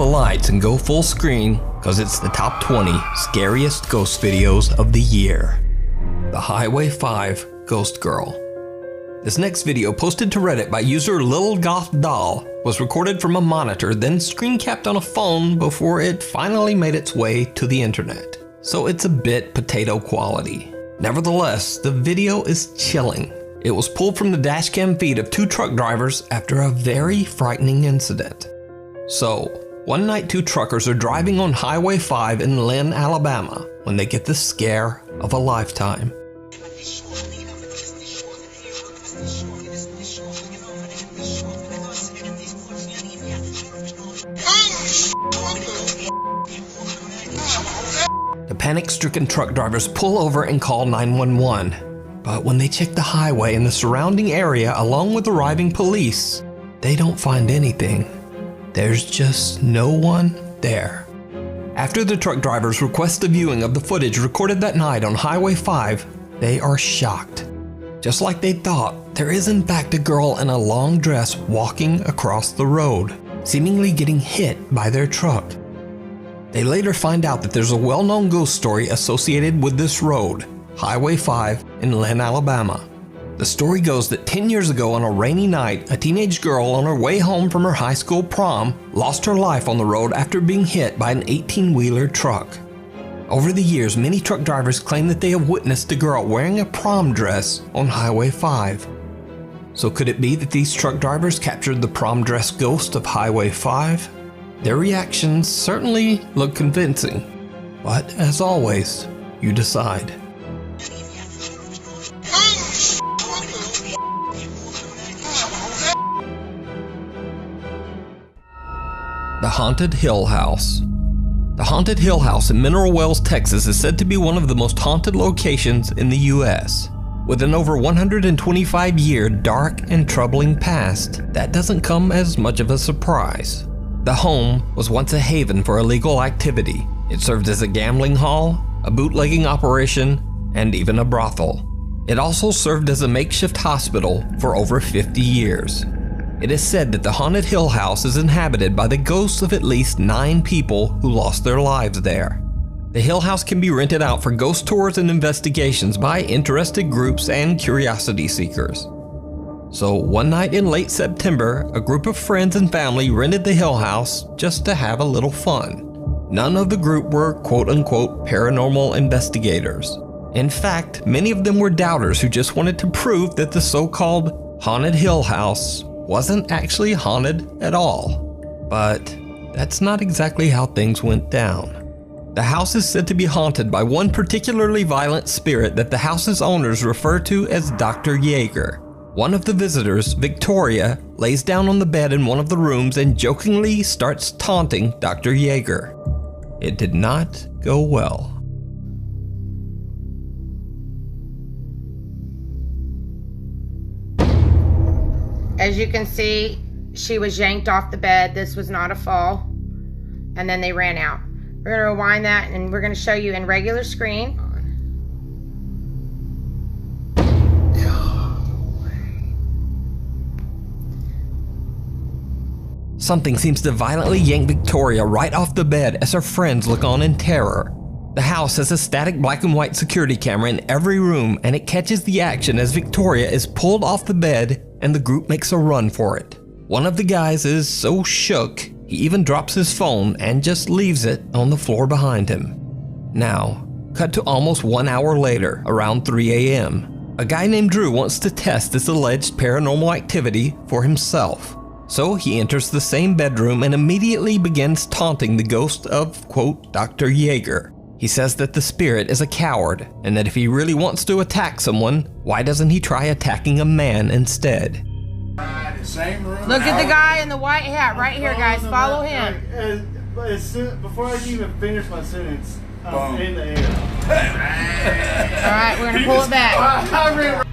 the lights and go full screen, cause it's the top 20 scariest ghost videos of the year. The Highway 5 Ghost Girl. This next video, posted to Reddit by user Lil Goth Doll, was recorded from a monitor, then screen capped on a phone before it finally made its way to the internet. So it's a bit potato quality. Nevertheless, the video is chilling. It was pulled from the dashcam feed of two truck drivers after a very frightening incident. So, one night two truckers are driving on Highway 5 in Lynn, Alabama, when they get the scare of a lifetime. The panic-stricken truck drivers pull over and call 911. But when they check the highway and the surrounding area along with arriving police, they don't find anything. There's just no one there. After the truck drivers request a viewing of the footage recorded that night on Highway 5, they are shocked. Just like they thought, there is in fact a girl in a long dress walking across the road, seemingly getting hit by their truck. They later find out that there's a well-known ghost story associated with this road, Highway 5 in Lynn, Alabama. The story goes that 10 years ago on a rainy night, a teenage girl on her way home from her high school prom lost her life on the road after being hit by an 18-wheeler truck. Over the years, many truck drivers claim that they have witnessed a girl wearing a prom dress on Highway 5. So could it be that these truck drivers captured the prom dress ghost of Highway 5? Their reactions certainly look convincing, but as always, you decide. The Haunted Hill House. The Haunted Hill House in Mineral Wells, Texas is said to be one of the most haunted locations in the US. With an over 125-year dark and troubling past, that doesn't come as much of a surprise. The home was once a haven for illegal activity. It served as a gambling hall, a bootlegging operation, and even a brothel. It also served as a makeshift hospital for over 50 years. It is said that the Haunted Hill House is inhabited by the ghosts of at least 9 people who lost their lives there. The Hill House can be rented out for ghost tours and investigations by interested groups and curiosity seekers. So one night in late September, a group of friends and family rented the Hill House just to have a little fun. None of the group were quote-unquote paranormal investigators. In fact, many of them were doubters who just wanted to prove that the so-called Haunted Hill House wasn't actually haunted at all. But that's not exactly how things went down. The house is said to be haunted by one particularly violent spirit that the house's owners refer to as Dr. Yeager. One of the visitors, Victoria, lays down on the bed in one of the rooms and jokingly starts taunting Dr. Yeager. It did not go well. As you can see, she was yanked off the bed. This was not a fall. And then they ran out. We're going to rewind that and we're going to show you in regular screen. Something seems to violently yank Victoria right off the bed as her friends look on in terror. The house has a static black and white security camera in every room, and it catches the action as Victoria is pulled off the bed and the group makes a run for it. One of the guys is so shook, he even drops his phone and just leaves it on the floor behind him. Now, cut to almost 1 hour later, around 3 a.m. A guy named Drew wants to test this alleged paranormal activity for himself. So he enters the same bedroom and immediately begins taunting the ghost of, quote, Dr. Yeager. He says that the spirit is a coward, and that if he really wants to attack someone, why doesn't he try attacking a man instead? Look at the guy in the white hat right here, guys. Follow him. Before I can even finish my sentence, I'm in the air. All right, we're going to pull it back.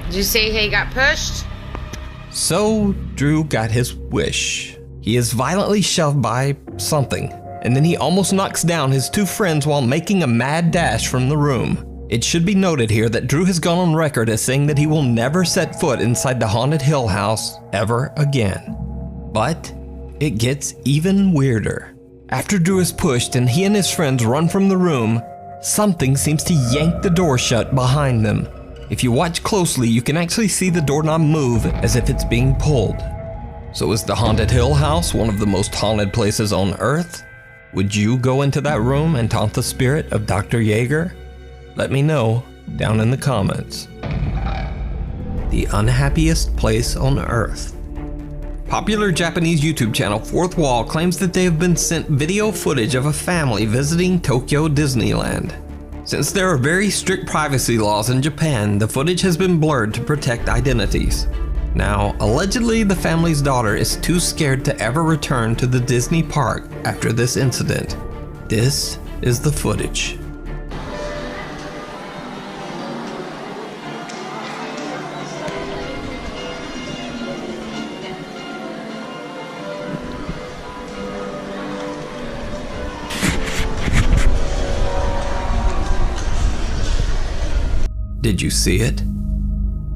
Did you see he got pushed? So Drew got his wish. He is violently shoved by something, and then he almost knocks down his 2 friends while making a mad dash from the room. It should be noted here that Drew has gone on record as saying that he will never set foot inside the Haunted Hill House ever again. But it gets even weirder. After Drew is pushed and he and his friends run from the room, something seems to yank the door shut behind them. If you watch closely, you can actually see the doorknob move as if it's being pulled. So is the Haunted Hill House one of the most haunted places on Earth? Would you go into that room and taunt the spirit of Dr. Yeager? Let me know down in the comments. The unhappiest place on Earth. Popular Japanese YouTube channel Fourth Wall claims that they have been sent video footage of a family visiting Tokyo Disneyland. Since there are very strict privacy laws in Japan, the footage has been blurred to protect identities. Now, allegedly the family's daughter is too scared to ever return to the Disney park after this incident. This is the footage. Did you see it?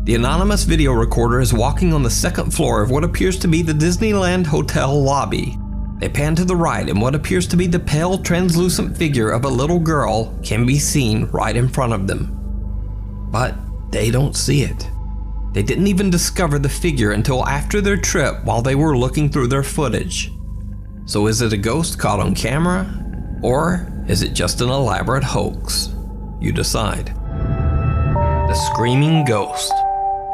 The anonymous video recorder is walking on the second floor of what appears to be the Disneyland Hotel lobby. They pan to the right and what appears to be the pale, translucent figure of a little girl can be seen right in front of them. But they don't see it. They didn't even discover the figure until after their trip while they were looking through their footage. So is it a ghost caught on camera? Or is it just an elaborate hoax? You decide. The Screaming Ghost.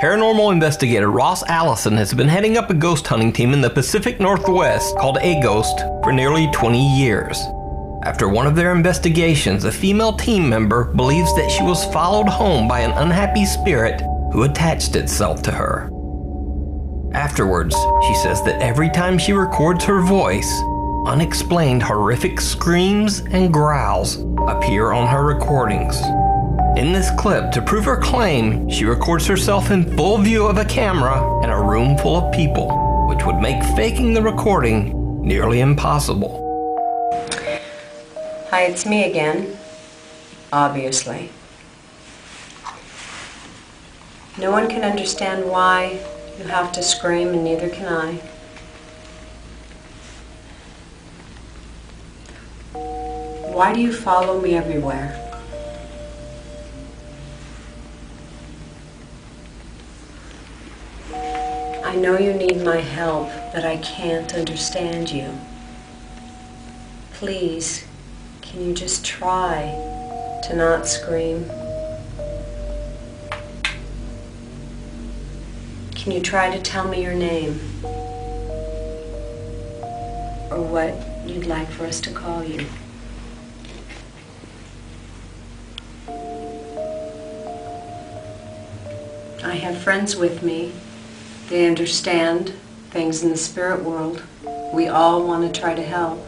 Paranormal investigator Ross Allison has been heading up a ghost hunting team in the Pacific Northwest called A-Ghost for nearly 20 years. After one of their investigations, a female team member believes that she was followed home by an unhappy spirit who attached itself to her. Afterwards, she says that every time she records her voice, unexplained horrific screams and growls appear on her recordings. In this clip, to prove her claim, she records herself in full view of a camera in a room full of people, which would make faking the recording nearly impossible. Hi, it's me again. Obviously. No one can understand why you have to scream, and neither can I. Why do you follow me everywhere? I know you need my help, but I can't understand you. Please, can you just try to not scream? Can you try to tell me your name? Or what you'd like for us to call you? I have friends with me. They understand things in the spirit world. We all want to try to help.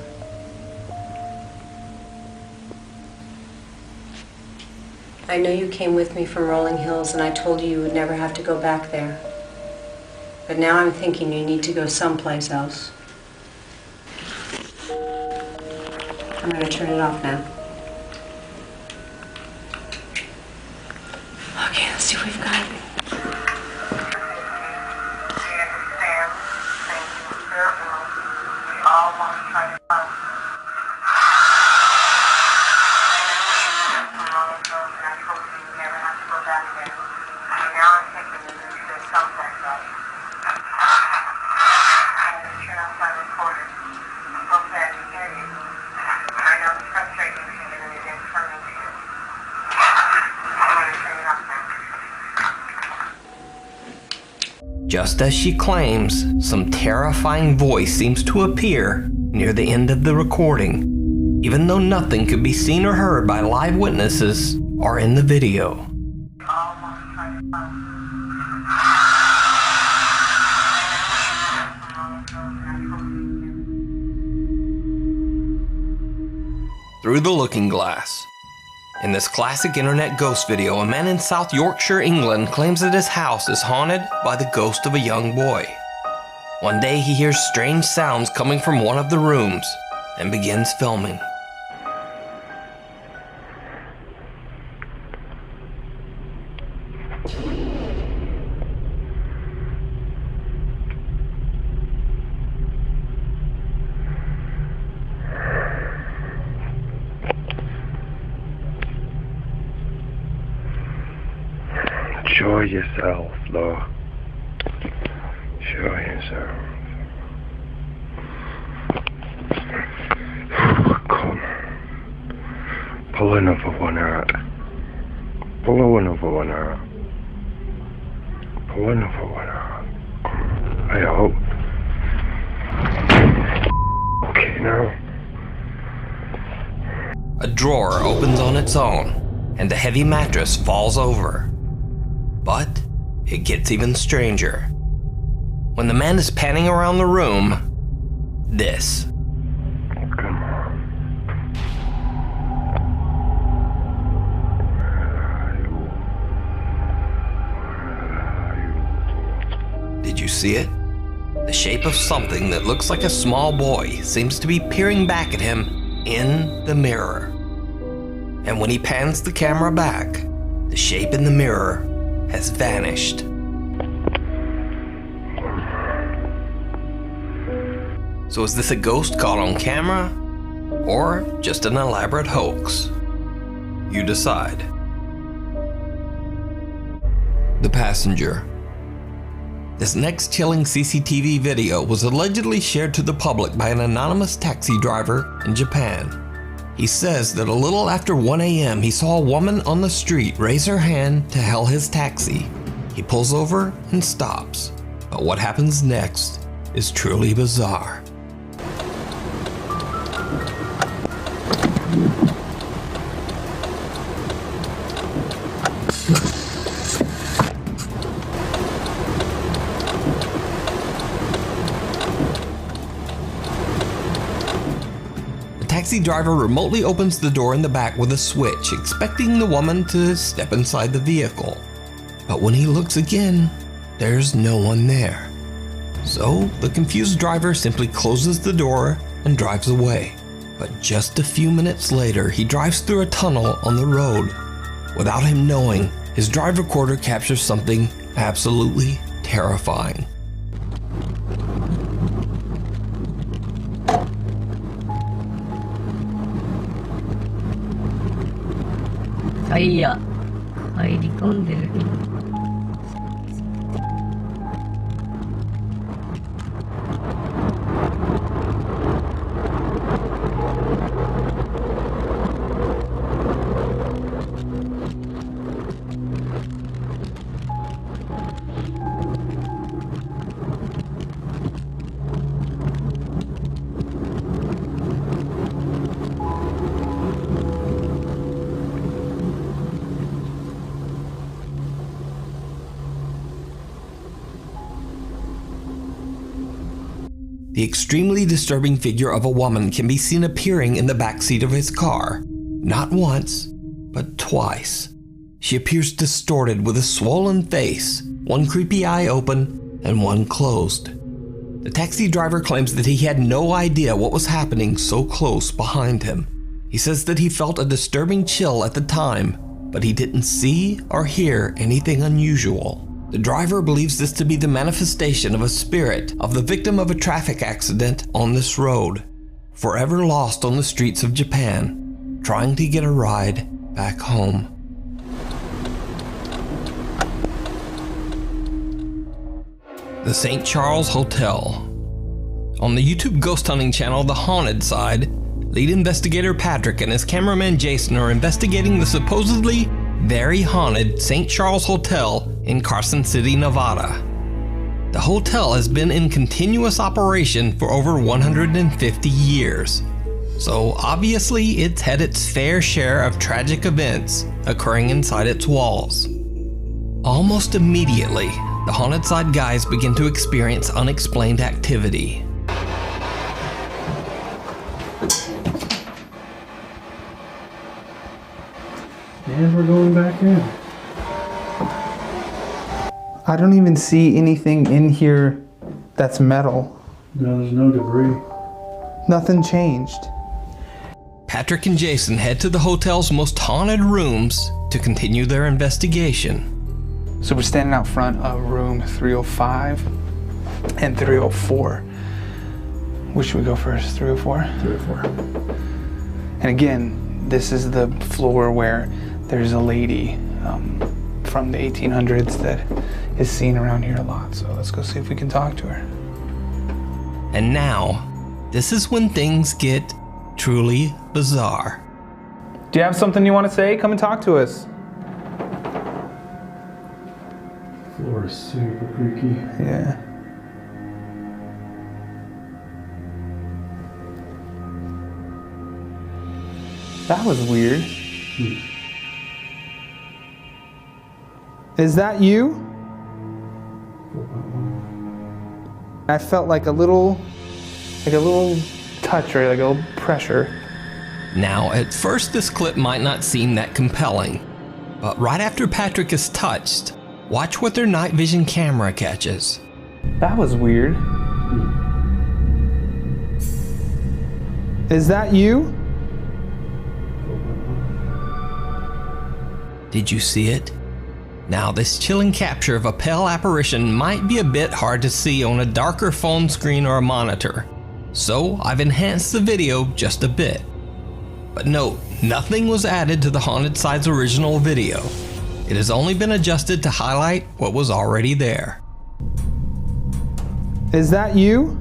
I know you came with me from Rolling Hills and I told you you would never have to go back there. But now I'm thinking you need to go someplace else. I'm going to turn it off now. Okay, let's see what we've got. Just as she claims, some terrifying voice seems to appear near the end of the recording, even though nothing could be seen or heard by live witnesses or in the video. Through the Looking Glass. In this classic internet ghost video, a man in South Yorkshire, England claims that his house is haunted by the ghost of a young boy. One day he hears strange sounds coming from one of the rooms and begins filming. yourself, Lord. Show yourself. Come. Pull another one out. Pull another one out. Pull another one out. I hope. Okay, now. A drawer opens on its own, and the heavy mattress falls over. But it gets even stranger. When the man is panning around the room, this. Come on. Did you see it? The shape of something that looks like a small boy seems to be peering back at him in the mirror. And when he pans the camera back, the shape in the mirror has vanished. So is this a ghost caught on camera, or just an elaborate hoax? You decide. The passenger. This next chilling CCTV video was allegedly shared to the public by an anonymous taxi driver in Japan. He says that a little after 1 a.m. he saw a woman on the street raise her hand to hail his taxi. He pulls over and stops, but what happens next is truly bizarre. The taxi driver remotely opens the door in the back with a switch, expecting the woman to step inside the vehicle. But when he looks again, there's no one there. So the confused driver simply closes the door and drives away. But just a few minutes later, he drives through a tunnel on the road. Without him knowing, his drive recorder captures something absolutely terrifying. The extremely disturbing figure of a woman can be seen appearing in the backseat of his car. Not once, but twice. She appears distorted with a swollen face, one creepy eye open and one closed. The taxi driver claims that he had no idea what was happening so close behind him. He says that he felt a disturbing chill at the time, but he didn't see or hear anything unusual. The driver believes this to be the manifestation of a spirit of the victim of a traffic accident on this road, forever lost on the streets of Japan, trying to get a ride back home. The St. Charles Hotel. On the YouTube ghost hunting channel The Haunted Side, lead investigator Patrick and his cameraman Jason are investigating the supposedly very haunted St. Charles Hotel in Carson City, Nevada. The hotel has been in continuous operation for over 150 years, so obviously it's had its fair share of tragic events occurring inside its walls. Almost immediately, the Haunted Side guys begin to experience unexplained activity. And we're going back in. I don't even see anything in here that's metal. No, there's no debris. Nothing changed. Patrick and Jason head to the hotel's most haunted rooms to continue their investigation. So we're standing out front of room 305 and 304. Which should we go first? 304? 304. And again, this is the floor where there's a lady from the 1800s that is seen around here a lot. So let's go see if we can talk to her. And now, this is when things get truly bizarre. Do you have something you want to say? Come and talk to us. Floor is super creaky. Yeah. That was weird. Is that you? I felt like a little touch, or like a little pressure. Now, at first this clip might not seem that compelling, but right after Patrick is touched, watch what their night vision camera catches. That was weird. Is that you? Did you see it? Now, this chilling capture of a pale apparition might be a bit hard to see on a darker phone screen or a monitor, so I've enhanced the video just a bit. But note, nothing was added to the Haunted Side's original video. It has only been adjusted to highlight what was already there. Is that you?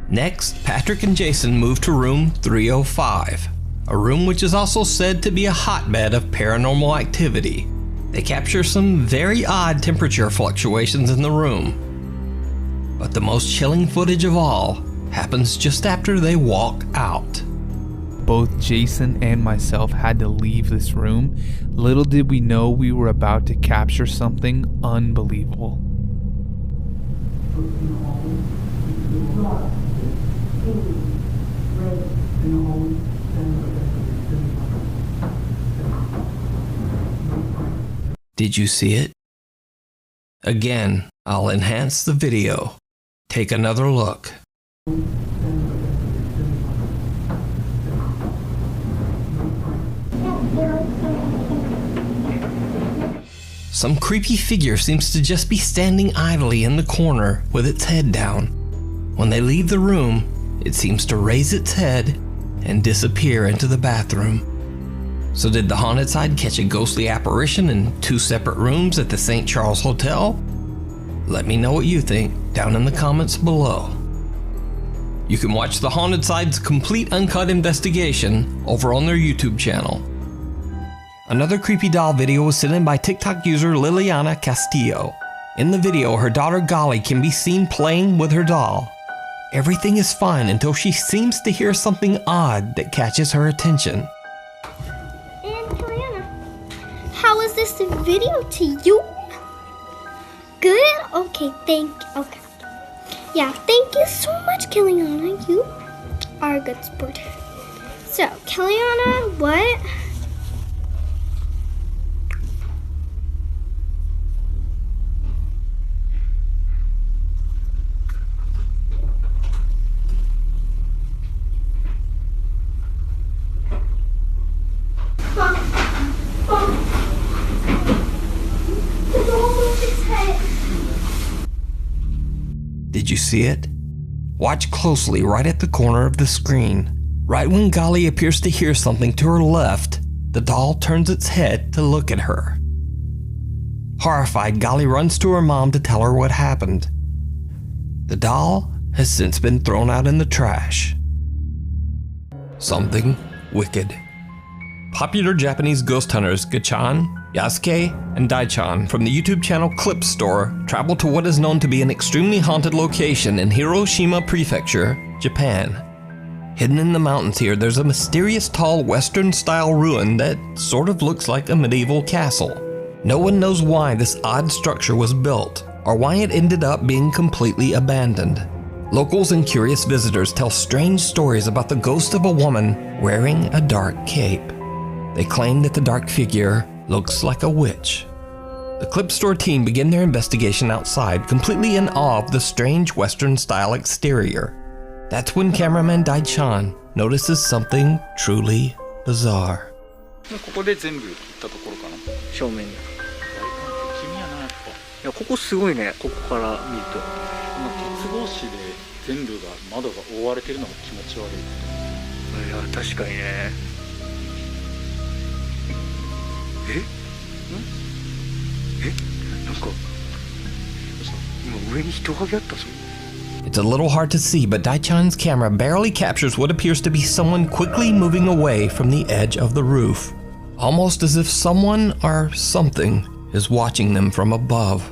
Next, Patrick and Jason move to room 305, a room which is also said to be a hotbed of paranormal activity. They capture some very odd temperature fluctuations in the room. But the most chilling footage of all happens just after they walk out. Both Jason and myself had to leave this room. Little did we know we were about to capture something unbelievable. Did you see it? Again, I'll enhance the video. Take another look. Some creepy figure seems to just be standing idly in the corner with its head down. When they leave the room, it seems to raise its head and disappear into the bathroom. So did the Haunted Side catch a ghostly apparition in 2 separate rooms at the St. Charles Hotel? Let me know what you think down in the comments below. You can watch the Haunted Side's complete uncut investigation over on their YouTube channel. Another creepy doll video was sent in by TikTok user Liliana Castillo. In the video, her daughter Golly can be seen playing with her doll. Everything is fine until she seems to hear something odd that catches her attention. How was this video to you? Good? Okay, okay. Yeah, thank you so much, Kellyanna. You are a good sport. So, Kellyanna, what? Did you see it? Watch closely right at the corner of the screen. Right when Golly appears to hear something to her left, the doll turns its head to look at her. Horrified, Golly runs to her mom to tell her what happened. The doll has since been thrown out in the trash. Something wicked. Popular Japanese ghost hunters Gachan, Yasuke, and Daichan from the YouTube channel Clip Store travel to what is known to be an extremely haunted location in Hiroshima Prefecture, Japan. Hidden in the mountains here, there's a mysterious tall Western-style ruin that sort of looks like a medieval castle. No one knows why this odd structure was built, or why it ended up being completely abandoned. Locals and curious visitors tell strange stories about the ghost of a woman wearing a dark cape. They claim that the dark figure looks like a witch. The Clip Store team begin their investigation outside, completely in awe of the strange Western-style exterior. That's when cameraman Daichan notices something truly bizarre. ここで全部行ったところかな。正面に。君やなやっぱ。いやここすごいね。ここから見ると。鉄格子で全部が窓が覆われてるのが気持ち悪い。いや確かにね。なんか今上に人影あったぞ。It's a little hard to see, but Daichan's camera barely captures what appears to be someone quickly moving away from the edge of the roof, almost as if someone or something is watching them from above.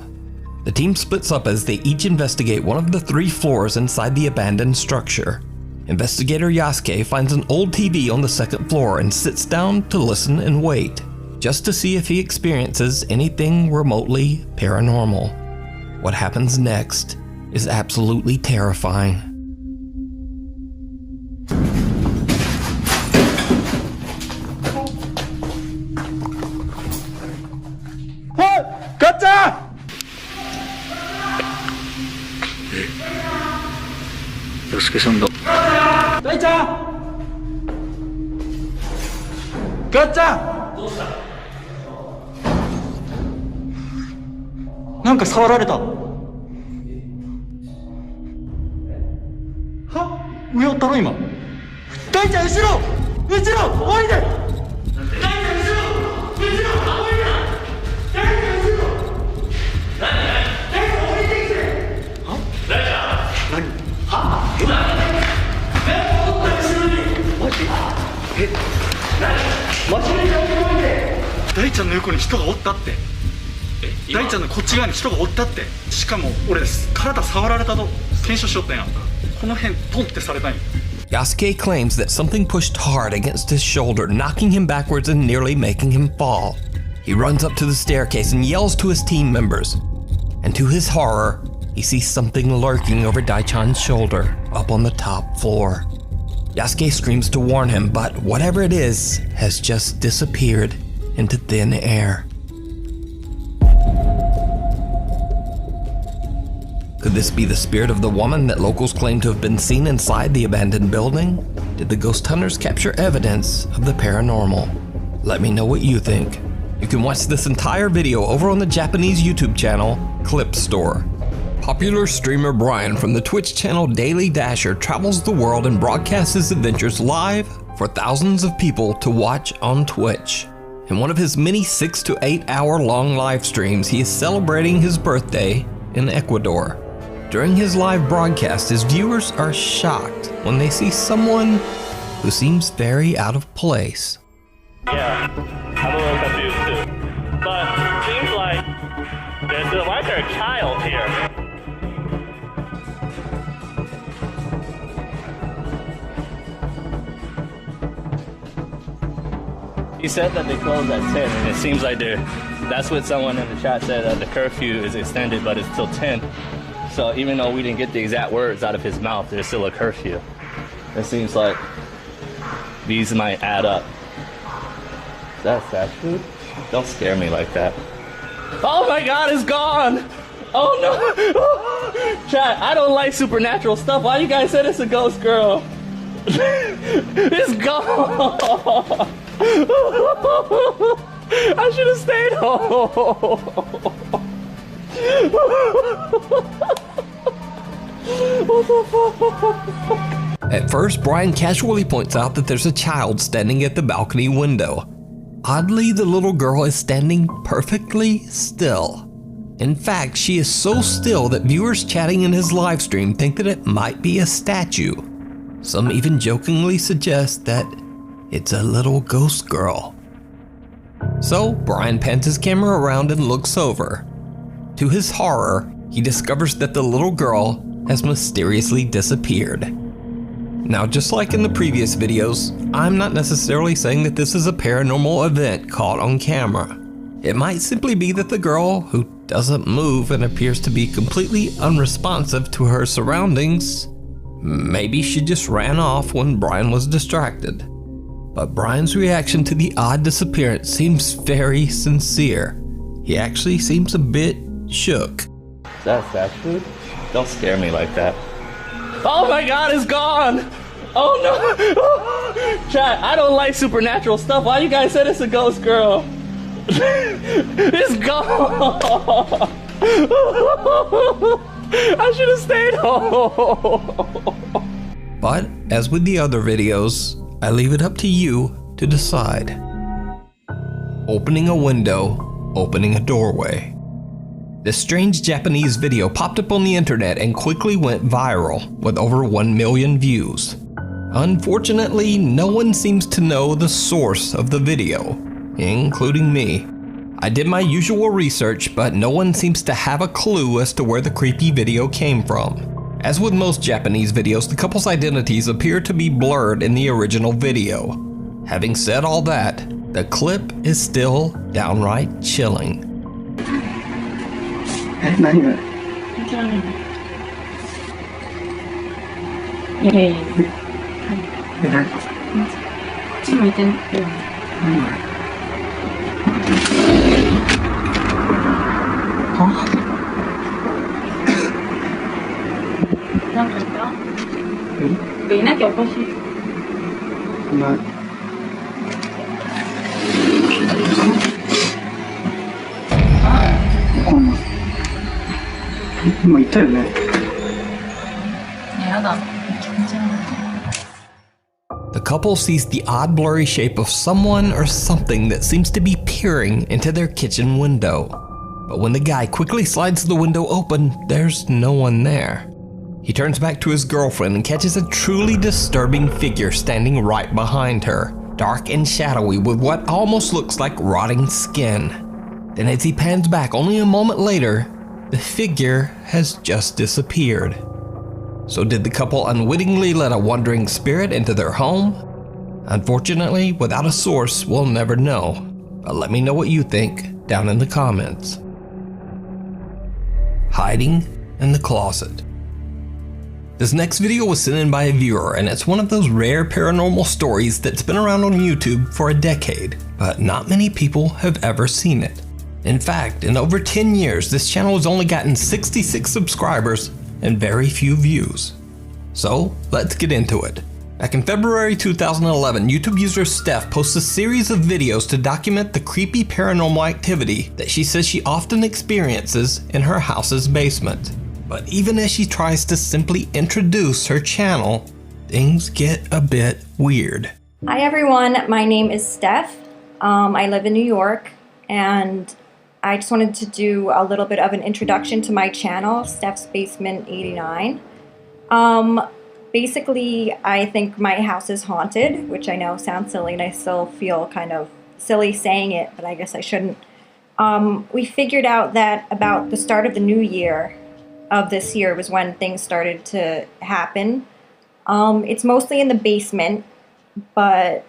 The team splits up as they each investigate one of the 3 floors inside the abandoned structure. Investigator Yasuke finds an old TV on the 2nd floor and sits down to listen and wait, just to see if he experiences anything remotely paranormal. What happens next is absolutely terrifying. Gotcha! よすけさんだ。大ちゃんガッチャンどうした？なんか触られた。は？上おったろ今。大ちゃん後ろ降りて。大ちゃん後ろ降りて。大ちゃんの横に人がおったって。大ちゃんのこっち側に人がおったって。しかも俺体触られたと検証しよったんやんか。この辺ポンってされたんや。 Yasuke claims that something pushed hard against his shoulder, knocking him backwards and nearly making him fall. He runs up to the staircase and yells to his team members. And to his horror, he sees something lurking over Daichan's shoulder, up on the top floor. Yasuke screams to warn him, but whatever it is has just disappeared into thin air. Could this be the spirit of the woman that locals claim to have been seen inside the abandoned building? Did the ghost hunters capture evidence of the paranormal? Let me know what you think. You can watch this entire video over on the Japanese YouTube channel, Clip Store. Popular streamer Brian from the Twitch channel Daily Dasher travels the world and broadcasts his adventures live for thousands of people to watch on Twitch. In one of his many 6 to 8 hour long live streams, he is celebrating his birthday in Ecuador. During his live broadcast, his viewers are shocked when they see someone who seems very out of place. Yeah, I'm a little confused too. But it seems like why is there a child here? He said that they close at 10, and it seems like that's what someone in the chat said, that the curfew is extended, but it's till 10. So even though we didn't get the exact words out of his mouth, there's still a curfew. It seems like these might add up. Is that fast food? Don't scare me like that. Oh my god, it's gone! Oh no! Chat, I don't like supernatural stuff. Why you guys said it's a ghost girl? It's gone! I should have stayed home. What the fuck? At first, Brian casually points out that there's a child standing at the balcony window. Oddly, the little girl is standing perfectly still. In fact, she is so still that viewers chatting in his live stream think that it might be a statue. Some even jokingly suggest that it's a little ghost girl. So, Brian pans his camera around and looks over. To his horror, he discovers that the little girl has mysteriously disappeared. Now, just like in the previous videos, I'm not necessarily saying that this is a paranormal event caught on camera. It might simply be that the girl, who doesn't move and appears to be completely unresponsive to her surroundings, maybe she just ran off when Brian was distracted. But Brian's reaction to the odd disappearance seems very sincere. He actually seems a bit shook. Is that fast food? Don't scare me like that. Oh my god, it's gone! Oh no! Chat, I don't like supernatural stuff. Why you guys said it's a ghost girl? It's gone! I should have stayed home. But, as with the other videos, I leave it up to you to decide. Opening a window, opening a doorway. This strange Japanese video popped up on the internet and quickly went viral with over 1 million views. Unfortunately, no one seems to know the source of the video, including me. I did my usual research, but no one seems to have a clue as to where the creepy video came from. As with most Japanese videos, the couple's identities appear to be blurred in the original video. Having said all that, the clip is still downright chilling. The couple sees the odd blurry shape of someone or something that seems to be peering into their kitchen window. But when the guy quickly slides the window open, there's no one there. He turns back to his girlfriend and catches a truly disturbing figure standing right behind her, dark and shadowy with what almost looks like rotting skin. Then as he pans back only a moment later, the figure has just disappeared. So did the couple unwittingly let a wandering spirit into their home? Unfortunately, without a source, we'll never know. But let me know what you think down in the comments. Hiding in the closet. This next video was sent in by a viewer, and it's one of those rare paranormal stories that's been around on YouTube for a decade, but not many people have ever seen it. In fact, in over 10 years, this channel has only gotten 66 subscribers and very few views. So, let's get into it. Back in February 2011, YouTube user Steph posts a series of videos to document the creepy paranormal activity that she says she often experiences in her house's basement. But even as she tries to simply introduce her channel, things get a bit weird. Hi everyone, my name is Steph. I live in New York, and I just wanted to do a little bit of an introduction to my channel, Steph's Basement 89. Basically, I think my house is haunted, which I know sounds silly, and I still feel kind of silly saying it, but I guess I shouldn't. We figured out that about the start of the new year, of this year, was when things started to happen. It's mostly in the basement, but...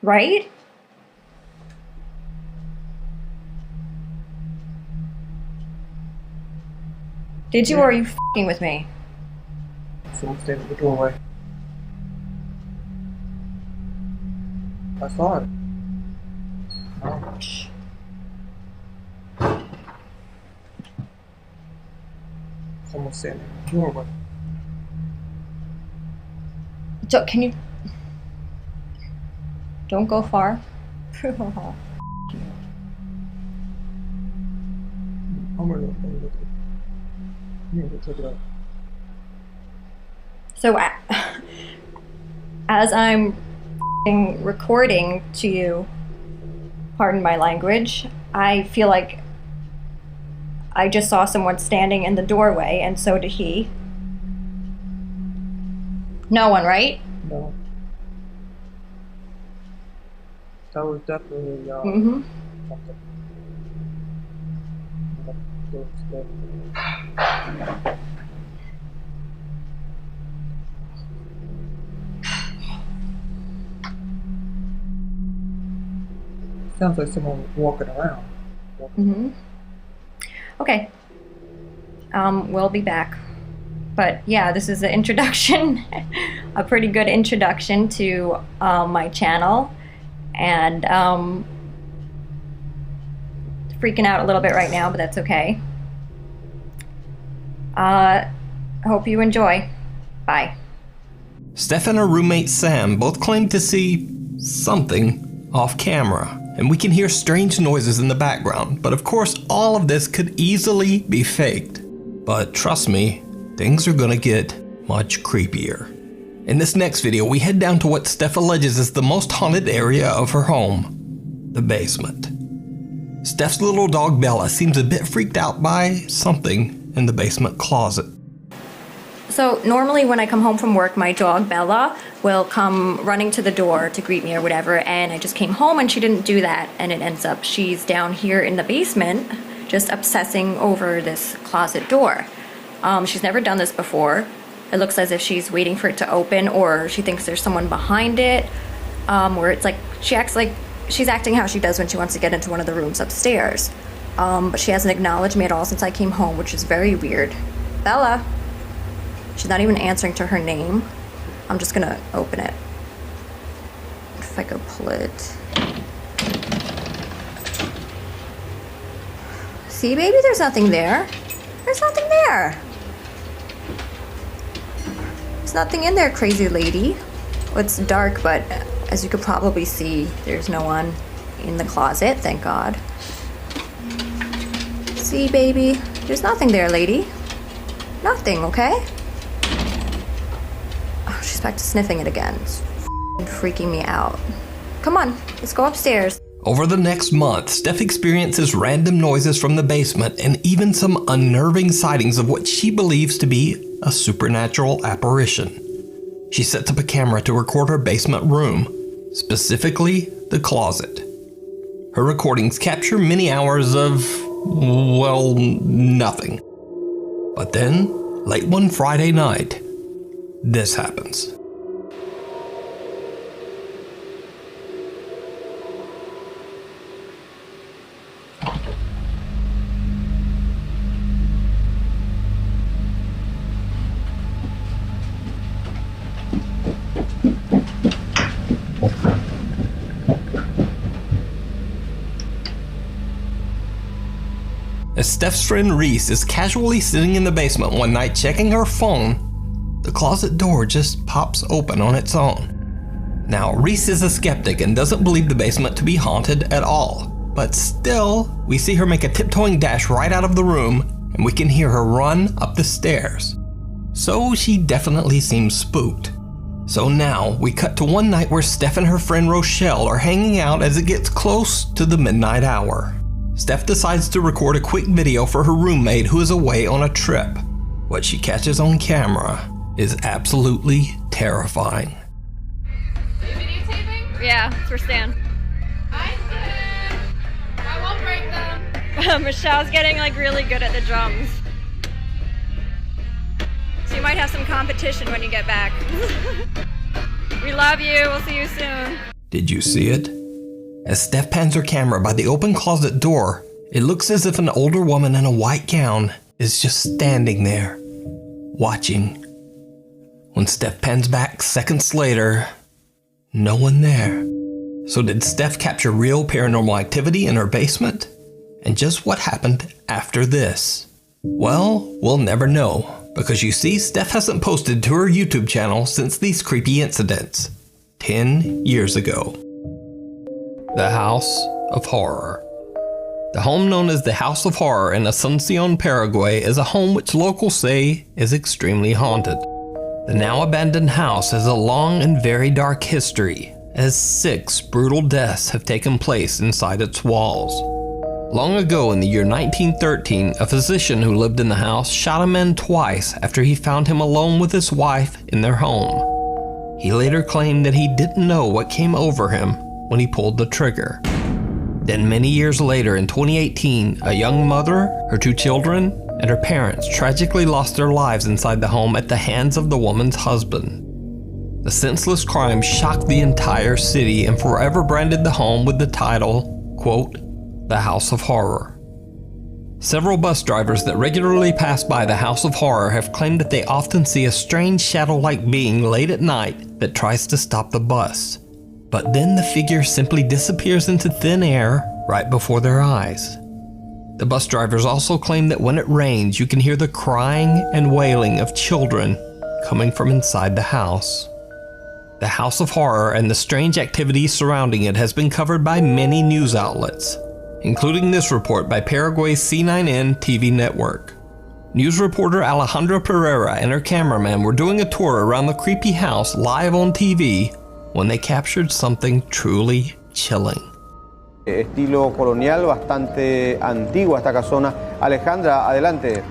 Right? Did you, or are you f***ing with me? Someone standing at the doorway. I saw it. Oh. Someone standing at the doorway. So, can you... Don't go far. I'm gonna look at it. So, as I'm recording to you, pardon my language, I feel like I just saw someone standing in the doorway, and so did he. No one, right? No. That was definitely Mm-hmm. something. Sounds like someone walking around. Mm-hmm. Okay. We'll be back. But yeah, this is an introduction, a pretty good introduction to my channel, and freaking out a little bit right now, but that's okay. Hope you enjoy. Bye. Steph and her roommate Sam both claimed to see something off camera. and we can hear strange noises in the background, but of course all of this could easily be faked. But trust me, things are gonna get much creepier. In this next video, we head down to what Steph alleges is the most haunted area of her home, the basement. Steph's little dog Bella seems a bit freaked out by something in the basement closet. So normally when I come home from work, my dog Bella will come running to the door to greet me or whatever, and I just came home and she didn't do that, and it ends up she's down here in the basement just obsessing over this closet door. She's never done this before. It looks as if she's waiting for it to open, or she thinks there's someone behind it, where it's like she acts like she's acting how she does when she wants to get into one of the rooms upstairs. But she hasn't acknowledged me at all since I came home, which is very weird. Bella. She's not even answering to her name. I'm just gonna open it. If I could pull it. See, baby, there's nothing there. There's nothing there. There's nothing in there, crazy lady. Well, it's dark, but as you could probably see, there's no one in the closet, thank God. See, baby, there's nothing there, lady. Nothing, okay? Oh, she's back to sniffing it again. It's freaking me out. Come on, let's go upstairs. Over the next month, Steph experiences random noises from the basement and even some unnerving sightings of what she believes to be a supernatural apparition. She sets up a camera to record her basement room, specifically the closet. Her recordings capture many hours of, well, nothing. But then, late one Friday night, this happens. As Steph's friend Reese is casually sitting in the basement one night checking her phone, the closet door just pops open on its own. Now, Reese is a skeptic and doesn't believe the basement to be haunted at all, but still, we see her make a tiptoeing dash right out of the room, and we can hear her run up the stairs. So she definitely seems spooked. So now, we cut to one night where Steph and her friend Rochelle are hanging out as it gets close to the midnight hour. Steph decides to record a quick video for her roommate who is away on a trip. What she catches on camera is absolutely terrifying. Are you videotaping? Yeah, it's for Stan. I won't break them. Michelle's getting like really good at the drums. So you might have some competition when you get back. We love you, we'll see you soon. Did you see it? As Steph pans her camera by the open closet door, it looks as if an older woman in a white gown is just standing there, watching. When Steph pans back seconds later, no one there. So did Steph capture real paranormal activity in her basement? And just what happened after this? Well, we'll never know, because you see, Steph hasn't posted to her YouTube channel since these creepy incidents 10 years ago. The House of Horror. The home known as the House of Horror in Asuncion, Paraguay is a home which locals say is extremely haunted. The now abandoned house has a long and very dark history, as 6 brutal deaths have taken place inside its walls. Long ago in the year 1913, a physician who lived in the house shot a man twice after he found him alone with his wife in their home. He later claimed that he didn't know what came over him when he pulled the trigger. Then many years later in 2018, a young mother, her 2 children, and her parents tragically lost their lives inside the home at the hands of the woman's husband. The senseless crime shocked the entire city and forever branded the home with the title, quote, The House of Horror. Several bus drivers that regularly pass by the House of Horror have claimed that they often see a strange shadow-like being late at night that tries to stop the bus. But then the figure simply disappears into thin air right before their eyes. The bus drivers also claim that when it rains, you can hear the crying and wailing of children coming from inside the house. The House of Horror and the strange activity surrounding it has been covered by many news outlets, including this report by Paraguay's C9N TV network. News reporter Alejandra Pereira and her cameraman were doing a tour around the creepy house live on TV when they captured something truly chilling. Estilo colonial, bastante antigua esta casona. Alejandra, adelante.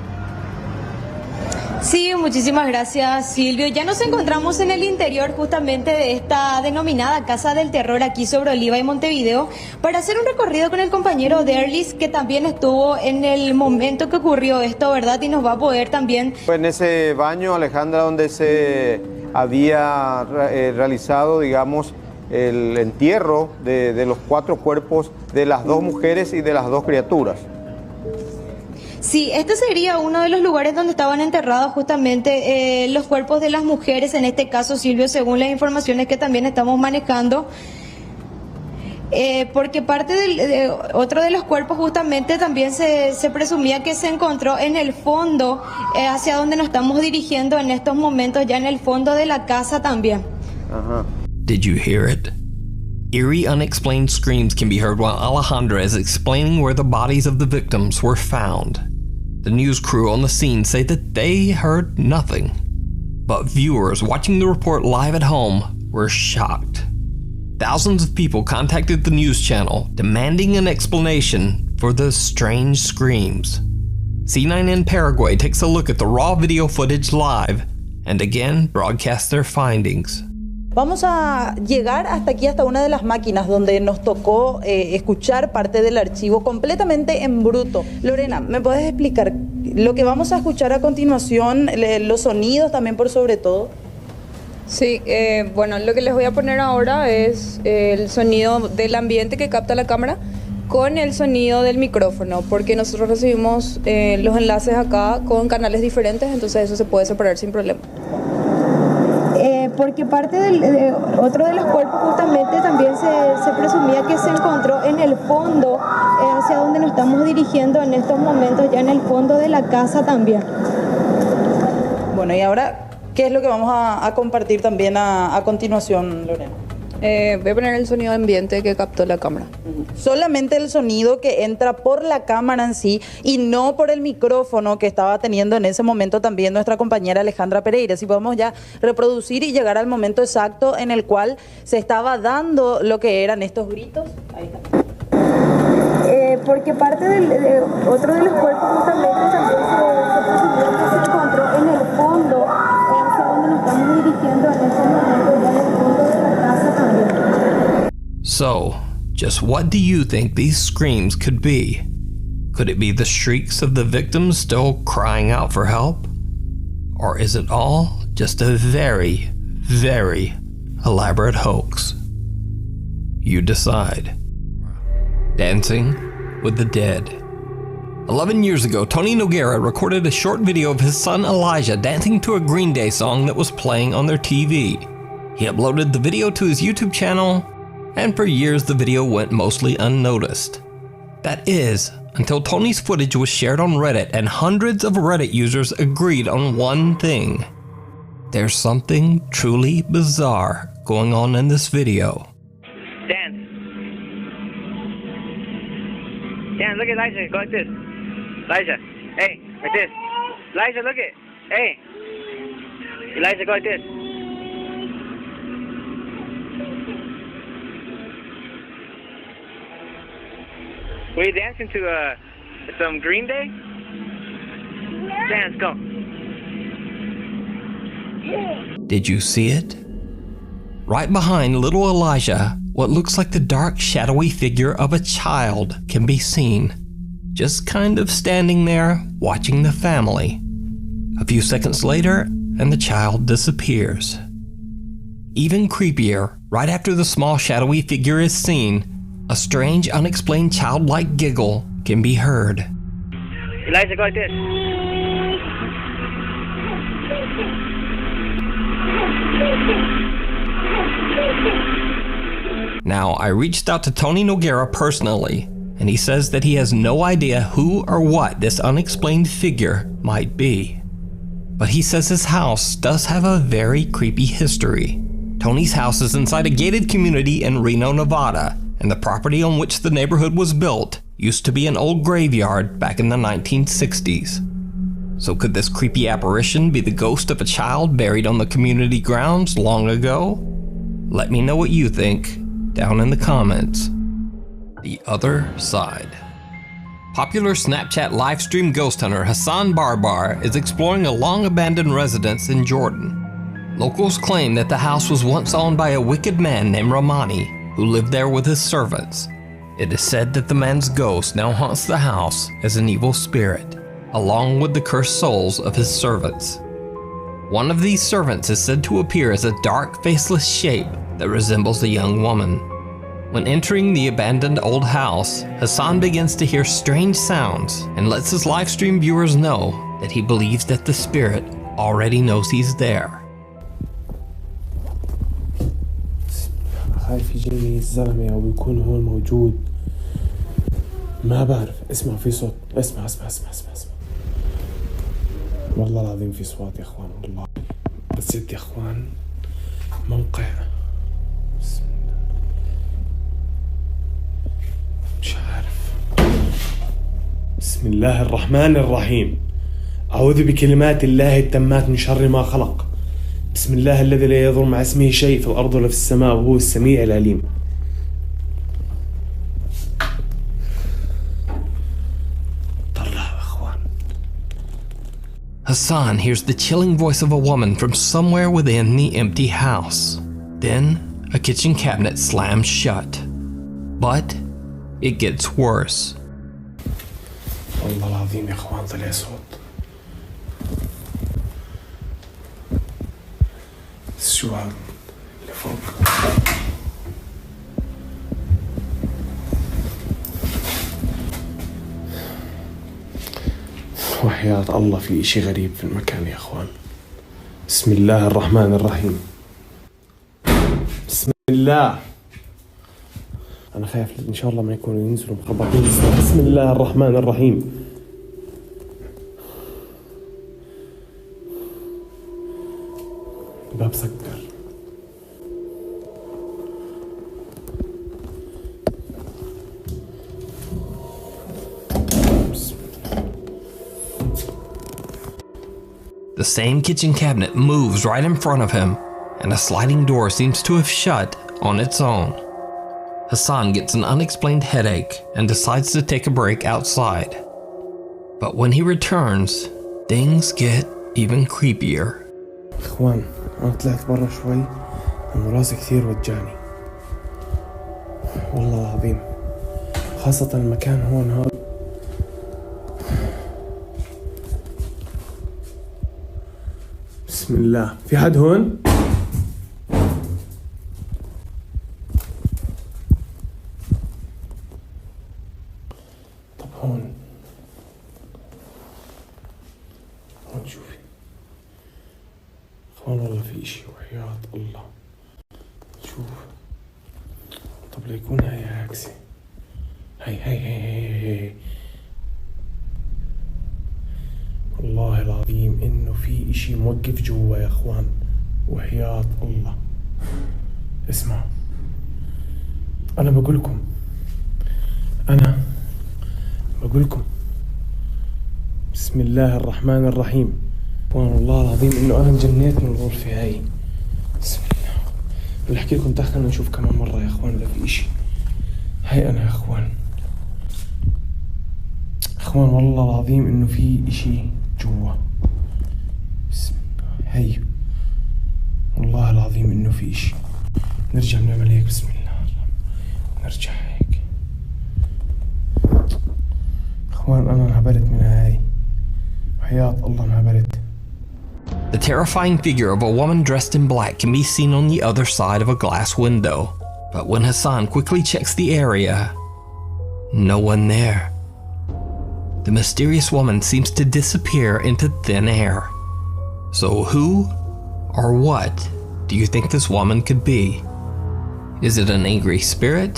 Sí, muchísimas gracias, Silvio. Ya nos encontramos en el interior justamente de esta denominada Casa del Terror aquí sobre Oliva y Montevideo para hacer un recorrido con el compañero Derlis, que también estuvo en el momento que ocurrió esto, ¿verdad? Y nos va a poder también... Fue en ese baño, Alejandra, donde se había realizado, digamos, el entierro de los 4 cuerpos de las 2 mujeres y de las 2 criaturas. Sí, este sería uno de los lugares donde estaban enterrados justamente los cuerpos de las mujeres, en este caso, Silvio, según las informaciones que también estamos manejando. Porque parte de otro de los cuerpos justamente también se presumía que se encontró en el fondo, hacia donde nos estamos dirigiendo en estos momentos, ya en el fondo de la casa también. Ajá. Did you hear it? Eerie, unexplained screams can be heard while Alejandra is explaining where the bodies of the victims were found. The news crew on the scene say that they heard nothing, but viewers watching the report live at home were shocked. Thousands of people contacted the news channel demanding an explanation for the strange screams. C9N Paraguay takes a look at the raw video footage live and again broadcasts their findings. Vamos a llegar hasta aquí, hasta una de las máquinas donde nos tocó escuchar parte del archivo completamente en bruto. Lorena, ¿me puedes explicar lo que vamos a escuchar a continuación, los sonidos también por sobre todo? Sí, bueno, lo que les voy a poner ahora es el sonido del ambiente que capta la cámara con el sonido del micrófono, porque nosotros recibimos los enlaces acá con canales diferentes, entonces eso se puede separar sin problema. Porque parte de otro de los cuerpos justamente también se presumía que se encontró en el fondo, hacia donde nos estamos dirigiendo en estos momentos, ya en el fondo de la casa también. Bueno, y ahora, ¿qué es lo que vamos a compartir también a continuación, Lorena? Voy a poner el sonido de ambiente que captó la cámara. Solamente el sonido que entra por la cámara en sí y no por el micrófono que estaba teniendo en ese momento también nuestra compañera Alejandra Pereira. Si podemos ya reproducir y llegar al momento exacto en el cual se estaba dando lo que eran estos gritos. Ahí está. Porque parte de otro de los cuerpos justamente también se presumía que se encontró en el fondo, hacia donde nos estamos dirigiendo en estos momentos, ya en el fondo de la casa también. So, just what do you think these screams could be? Could it be the shrieks of the victims still crying out for help? Or is it all just a very, very elaborate hoax? You decide. Dancing with the Dead. 11 years ago, Tony Noguera recorded a short video of his son Elijah dancing to a Green Day song that was playing on their TV. He uploaded the video to his YouTube channel, and for years the video went mostly unnoticed. That is, until Tony's footage was shared on Reddit and hundreds of Reddit users agreed on one thing. There's something truly bizarre going on in this video. Dan, look at Elijah, go like this. Elijah, hey, like this. Elijah, look at, hey. Elijah, go like this. Were you dancing to some Green Day? Dance, go. Did you see it? Right behind little Elijah, what looks like the dark, shadowy figure of a child can be seen, just kind of standing there, watching the family. A few seconds later, and the child disappears. Even creepier, right after the small, shadowy figure is seen, a strange, unexplained childlike giggle can be heard. Elijah, go like this. Now, I reached out to Tony Noguera personally, and he says that he has no idea who or what this unexplained figure might be. But he says his house does have a very creepy history. Tony's house is inside a gated community in Reno, Nevada, and the property on which the neighborhood was built used to be an old graveyard back in the 1960s. So could this creepy apparition be the ghost of a child buried on the community grounds long ago? Let me know what you think down in the comments. The other side. Popular Snapchat livestream ghost hunter Hassan Barbar is exploring a long-abandoned residence in Jordan. Locals claim that the house was once owned by a wicked man named Romani, who lived there with his servants. It is said that the man's ghost now haunts the house as an evil spirit, along with the cursed souls of his servants. One of these servants is said to appear as a dark, faceless shape that resembles a young woman. When entering the abandoned old house, Hassan begins to hear strange sounds and lets his livestream viewers know that he believes that the spirit already knows he's there. خايف يجيني الزلمة أو يكون هو موجود. ما بعرف. اسمع في صوت. اسمع. والله العظيم في صوت يا اخوان والله. بس يا اخوان موقع. بسم الله. مش عارف. بسم الله الرحمن الرحيم. أعوذ بكلمات الله التامات من شر ما خلق. بسم الله الذي لا يضر مع اسمه شيء في الأرض ولا في السماء وهو السميع العليم. Hassan hears the chilling voice of a woman from somewhere within the empty house. Then, a kitchen cabinet slams shut. But it gets worse. والله العظيم يا اخوان طلع صوت. شو هذا اللي فوق؟ وحياة الله في إشي غريب في المكان يا اخوان. بسم الله الرحمن الرحيم. بسم الله. أنا خايف إن شاء الله ما يكونوا ينزلوا مخبطين. بسم الله الرحمن الرحيم. الباب سكر. The same kitchen cabinet moves right in front of him, and a sliding door seems to have shut on its own. Hassan gets an unexplained headache and decides to take a break outside. But when he returns, things get even creepier. إخوان أنا طلعت برا شوي أنا راسي كثير وجعني والله العظيم خاصة المكان هون هذا. بسم الله. في حد هون؟ طب هون شوفي اخوان والله في اشي وحياة الله. شوف طب ليكون هاي عكسي. هاي والله العظيم انه في اشي موقف جوا يا اخوان وحياة الله. اسمعوا انا بقولكم بسم الله الرحمن الرحيم. والله العظيم انه انا انجنيت من الغرفة هاي. بسم الله. بدي احكي لكم دخلنا نشوف كمان مرة يا اخوان اذا في اشي. هاي انا يا اخوان والله العظيم انه في اشي جوا. بسم الله. هاي والله العظيم انه في اشي. نرجع نعمل هيك. بسم الله. نرجع هيك. اخوان انا انهبلت من هاي وحياة الله انهبلت. The terrifying figure of a woman dressed in black can be seen on the other side of a glass window. But when Hassan quickly checks the area, no one there. The mysterious woman seems to disappear into thin air. So who or what do you think this woman could be? Is it an angry spirit?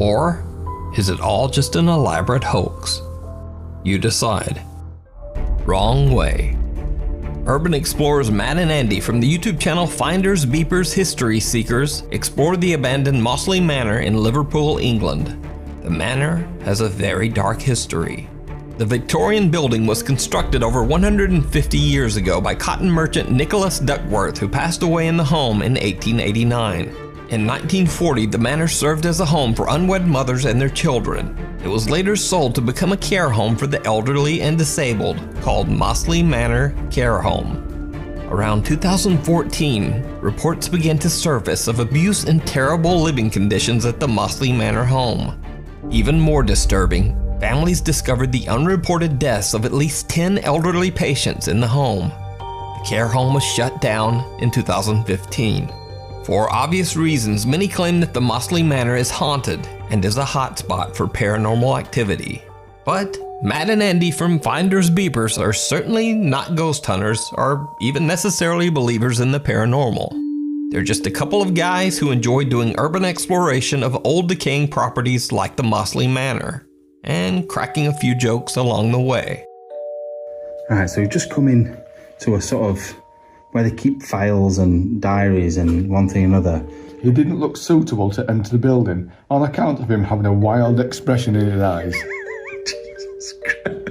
Or is it all just an elaborate hoax? You decide. Wrong way. Urban explorers Matt and Andy from the YouTube channel Finders, Beepers, History Seekers explore the abandoned Mossley Manor in Liverpool, England. The manor has a very dark history. The Victorian building was constructed over 150 years ago by cotton merchant Nicholas Duckworth, who passed away in the home in 1889. In 1940, the manor served as a home for unwed mothers and their children. It was later sold to become a care home for the elderly and disabled, called Mossley Manor Care Home. Around 2014, reports began to surface of abuse and terrible living conditions at the Mossley Manor home. Even more disturbing, families discovered the unreported deaths of at least 10 elderly patients in the home. The care home was shut down in 2015. For obvious reasons, many claim that the Mossley Manor is haunted and is a hotspot for paranormal activity. But Matt and Andy from Finders Beepers are certainly not ghost hunters or even necessarily believers in the paranormal. They're just a couple of guys who enjoy doing urban exploration of old decaying properties like the Mossley Manor, and cracking a few jokes along the way. Right, so we've just come in to a sort of where they keep files and diaries and one thing and another. He didn't look suitable to enter the building on account of him having a wild expression in his eyes. Jesus Christ.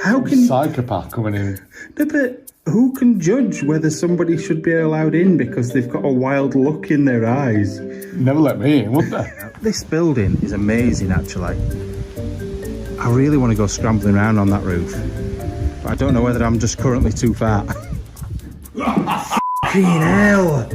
How can psychopath coming in? No, but who can judge whether somebody should be allowed in because they've got a wild look in their eyes? Never let me in, would they? This building is amazing, actually. I really want to go scrambling around on that roof, but I don't know whether I'm just currently too fat. Fucking hell!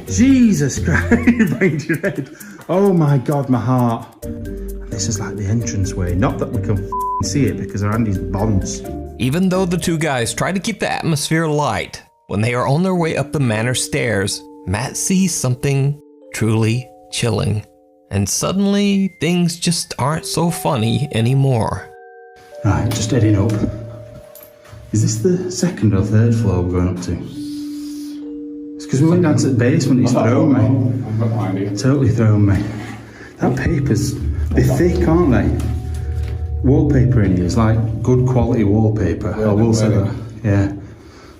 Jesus Christ, behind your head. Oh my God, my heart. And this is like the entranceway. Not that we can see it because Andy's bonds. Even though the two guys try to keep the atmosphere light, when they are on their way up the manor stairs, Matt sees something truly chilling. And suddenly, things just aren't so funny anymore. Right, just heading up. Is this the second or third floor we're going up to? It's because we went down to the basement, it's thrown me. I've got no idea. Totally thrown me. That paper's, they're thick, aren't they? Wallpaper in here is like good quality wallpaper. I will say that. Yeah.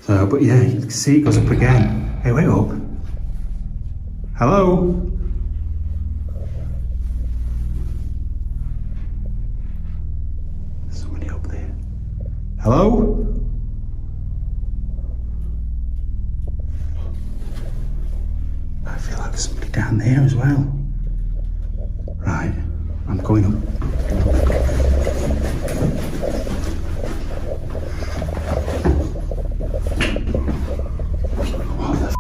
So, but yeah, you can see it goes up again. Hey, wait up. Hello? Somebody up there. Hello? I feel like there's somebody down there as well. Right, I'm going up. What the f***?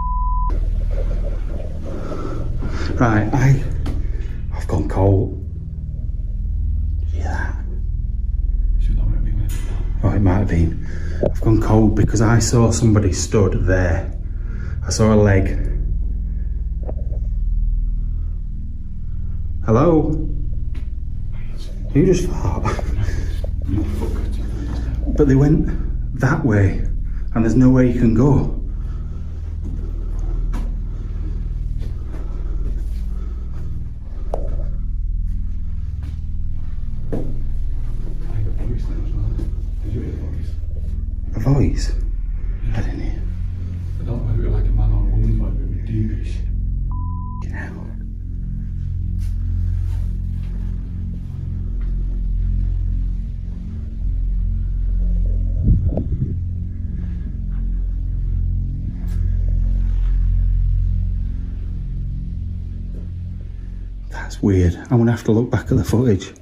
Right, I've gone cold. Yeah. Oh, it might have been. I've gone cold because I saw somebody stood there. I saw a leg. Hello? You just fart. But they went that way, and there's nowhere you can go. A voice? I didn't hear. I don't know if it was like a man or a woman's voice, but it was deepish. Fucking hell. That's weird. I'm gonna have to look back at the footage.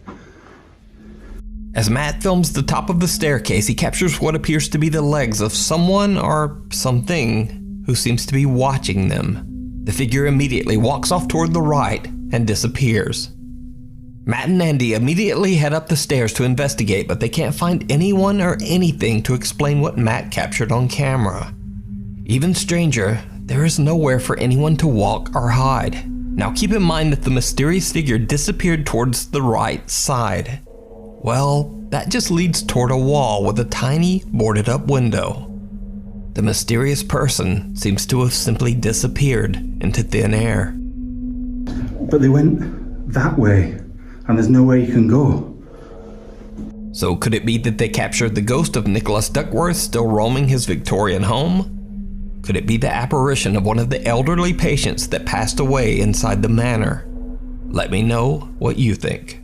As Matt films the top of the staircase, he captures what appears to be the legs of someone or something who seems to be watching them. The figure immediately walks off toward the right and disappears. Matt and Andy immediately head up the stairs to investigate, but they can't find anyone or anything to explain what Matt captured on camera. Even stranger, there is nowhere for anyone to walk or hide. Now keep in mind that the mysterious figure disappeared towards the right side. Well, that just leads toward a wall with a tiny boarded up window. The mysterious person seems to have simply disappeared into thin air. But they went that way, and there's nowhere you can go. So could it be that they captured the ghost of Nicholas Duckworth still roaming his Victorian home? Could it be the apparition of one of the elderly patients that passed away inside the manor? Let me know what you think.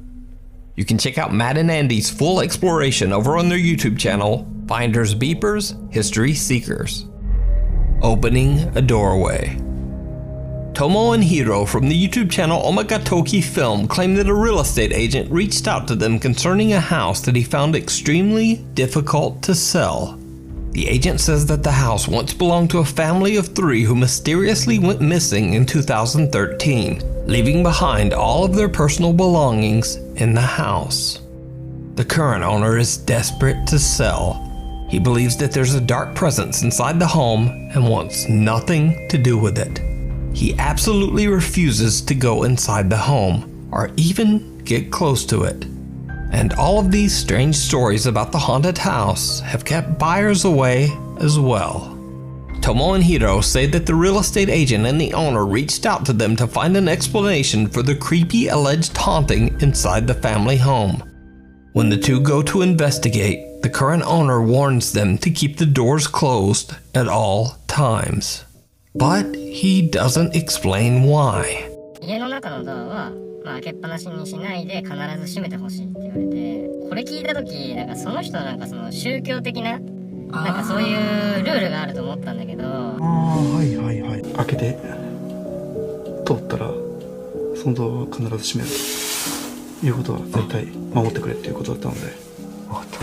You can check out Matt and Andy's full exploration over on their YouTube channel, Finders Beepers, History Seekers. Opening a doorway. Tomo and Hiro from the YouTube channel Omagatoki Film claim that a real estate agent reached out to them concerning a house that he found extremely difficult to sell. The agent says that the house once belonged to a family of 3 who mysteriously went missing in 2013, leaving behind all of their personal belongings in the house. The current owner is desperate to sell. He believes that there's a dark presence inside the home and wants nothing to do with it. He absolutely refuses to go inside the home or even get close to it. And all of these strange stories about the haunted house have kept buyers away as well. Tomo and Hiro say that the real estate agent and the owner reached out to them to find an explanation for the creepy alleged haunting inside the family home. When the two go to investigate, the current owner warns them to keep the doors closed at all times. But he doesn't explain why. 家の中のドアは開けっぱなしにしないで必ず閉めてほしいって言われて、これ聞いた時なんかその人なんかその宗教的ななんかそういうルールがあると思ったんだけど。はいはいはい。開けて通ったらそのドアは必ず閉めるということは絶対守ってくれっていうことだったので。分かった。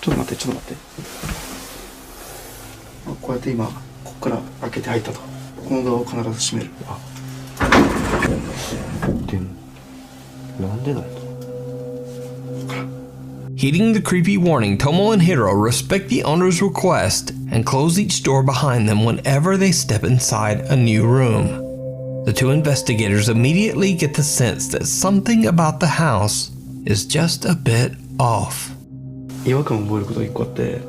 ちょっと待って。こうやって今ここから開けて入ったと。このドアを必ず閉める。でもなんでだろう。Heeding the creepy warning, Tomo and Hiro respect the owner's request and close each door behind them whenever they step inside a new room. The two investigators immediately get the sense that something about the house is just a bit off. 違和感を覚えることが一個あって、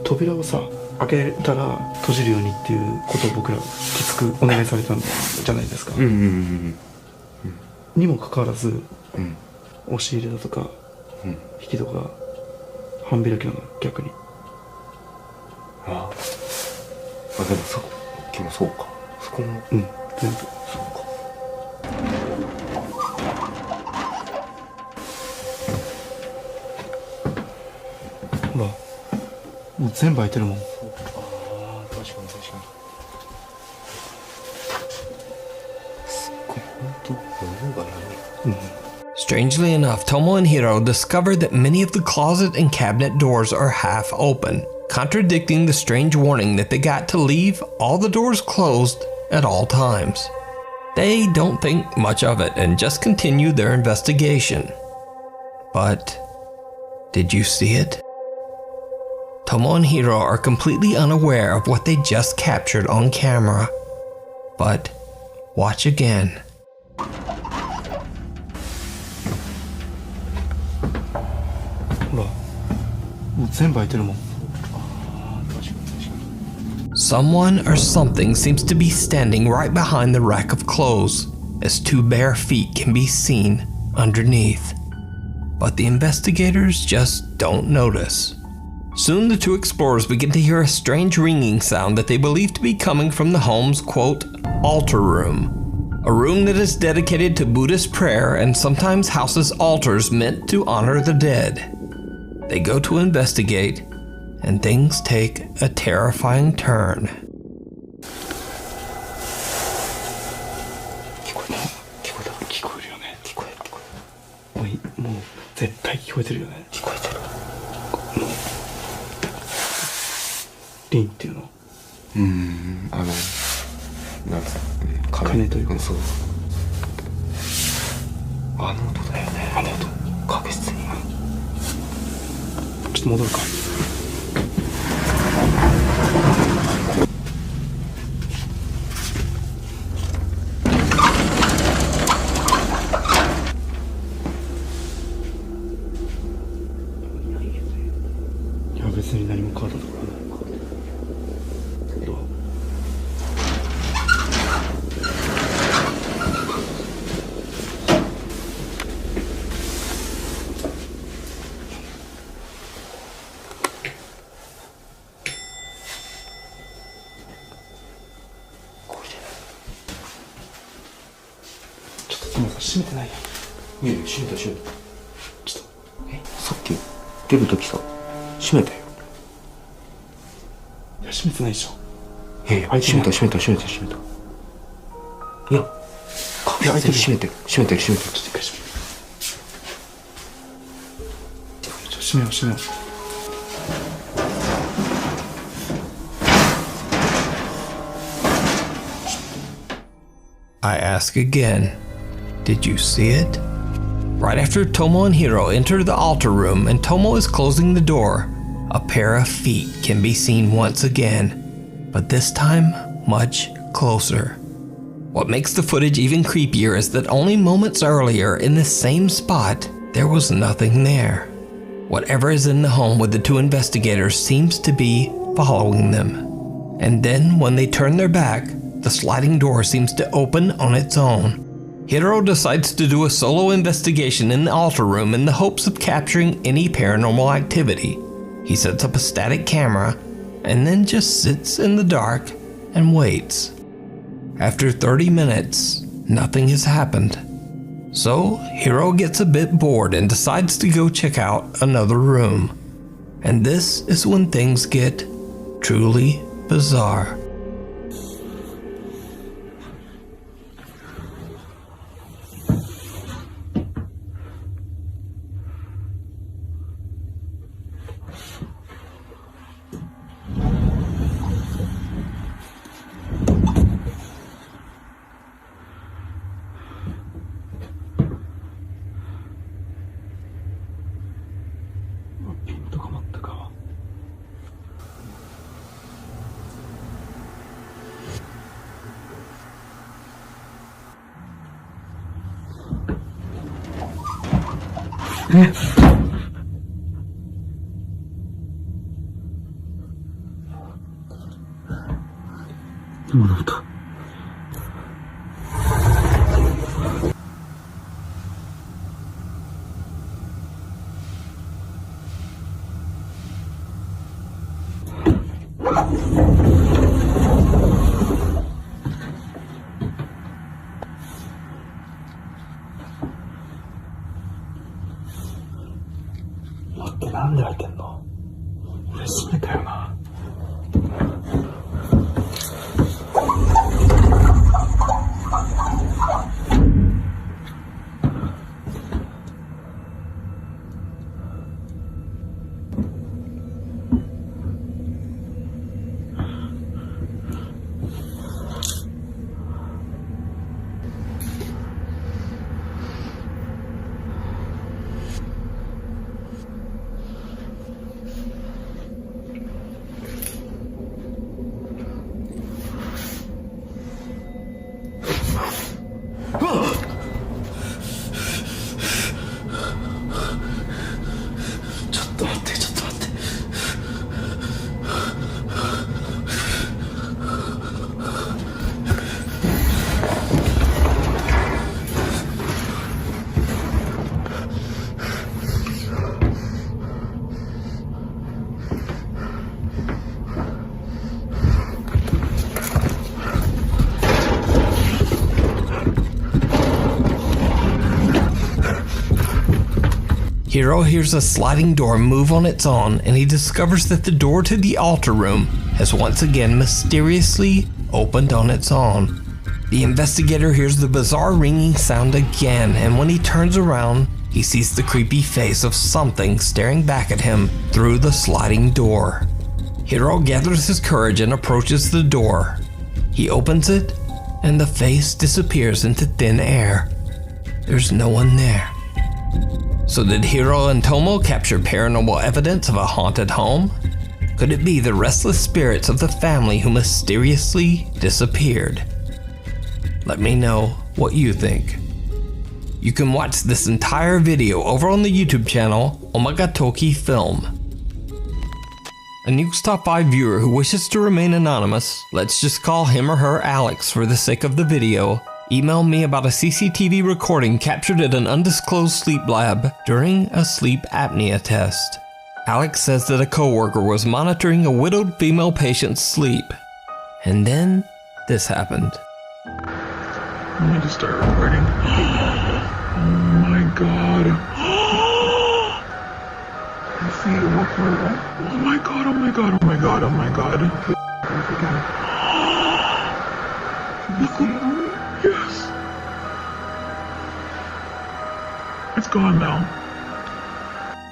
扉をさ開けたら閉じるようにっていうことを僕らきつくお願いされたんじゃないですか。にもかかわらず、押し入れだとか、引き戸が半開きなの逆に。あでもさっきもそうか。そこも全部そうか。ほらもう全部開いてるもん。確かに。すっごい本当物がない。Strangely enough, Tomo and Hiro discover that many of the closet and cabinet doors are half open, contradicting the strange warning that they got to leave all the doors closed at all times. They don't think much of it and just continue their investigation. But did you see it? Tomo and Hiro are completely unaware of what they just captured on camera. But watch again. Someone or something seems to be standing right behind the rack of clothes, as 2 bare feet can be seen underneath. But the investigators just don't notice. Soon the two explorers begin to hear a strange ringing sound that they believe to be coming from the home's, quote, altar room. A room that is dedicated to Buddhist prayer and sometimes houses altars meant to honor the dead. They go to investigate, and things take a terrifying turn. 聞こえるよね。もう絶対聞こえてるよね。聞こえてる。リンっていうの。なんですか。鐘というか。そう。あの音だよね。あの音。確実に。ちょっと戻るか。いや別に何も変わったところはない。もう閉めてないやん。いやいや、閉めた。ちょっと。さっき出るときさ、閉めたよ。いや、閉めてないでしょ。いや、閉めた。いや、確実に閉めてる。ちょっと一回閉めよう。閉めよう。I ask again, did you see it? Right after Tomo and Hiro enter the altar room and Tomo is closing the door, a pair of feet can be seen once again, but this time much closer. What makes the footage even creepier is that only moments earlier in the same spot, there was nothing there. Whatever is in the home with the two investigators seems to be following them. And then when they turn their back, the sliding door seems to open on its own. Hiro decides to do a solo investigation in the altar room in the hopes of capturing any paranormal activity. He sets up a static camera and then just sits in the dark and waits. After 30 minutes, nothing has happened. So Hiro gets a bit bored and decides to go check out another room. And this is when things get truly bizarre. Hiro hears a sliding door move on its own, and he discovers that the door to the altar room has once again mysteriously opened on its own. The investigator hears the bizarre ringing sound again, and when he turns around, he sees the creepy face of something staring back at him through the sliding door. Hiro gathers his courage and approaches the door. He opens it, and the face disappears into thin air. There's no one there. So did Hiro and Tomo capture paranormal evidence of a haunted home? Could it be the restless spirits of the family who mysteriously disappeared? Let me know what you think. You can watch this entire video over on the YouTube channel Omagatoki Film. A Nuke's Top 5 viewer who wishes to remain anonymous, let's just call him or her Alex for the sake of the video, emailed me about a CCTV recording captured at an undisclosed sleep lab during a sleep apnea test. Alex says that a coworker was monitoring a widowed female patient's sleep. And then this happened. Let me just start recording. Oh my god. I see it. Oh my god, oh my god, oh my god, oh my god. Yes. It's gone now.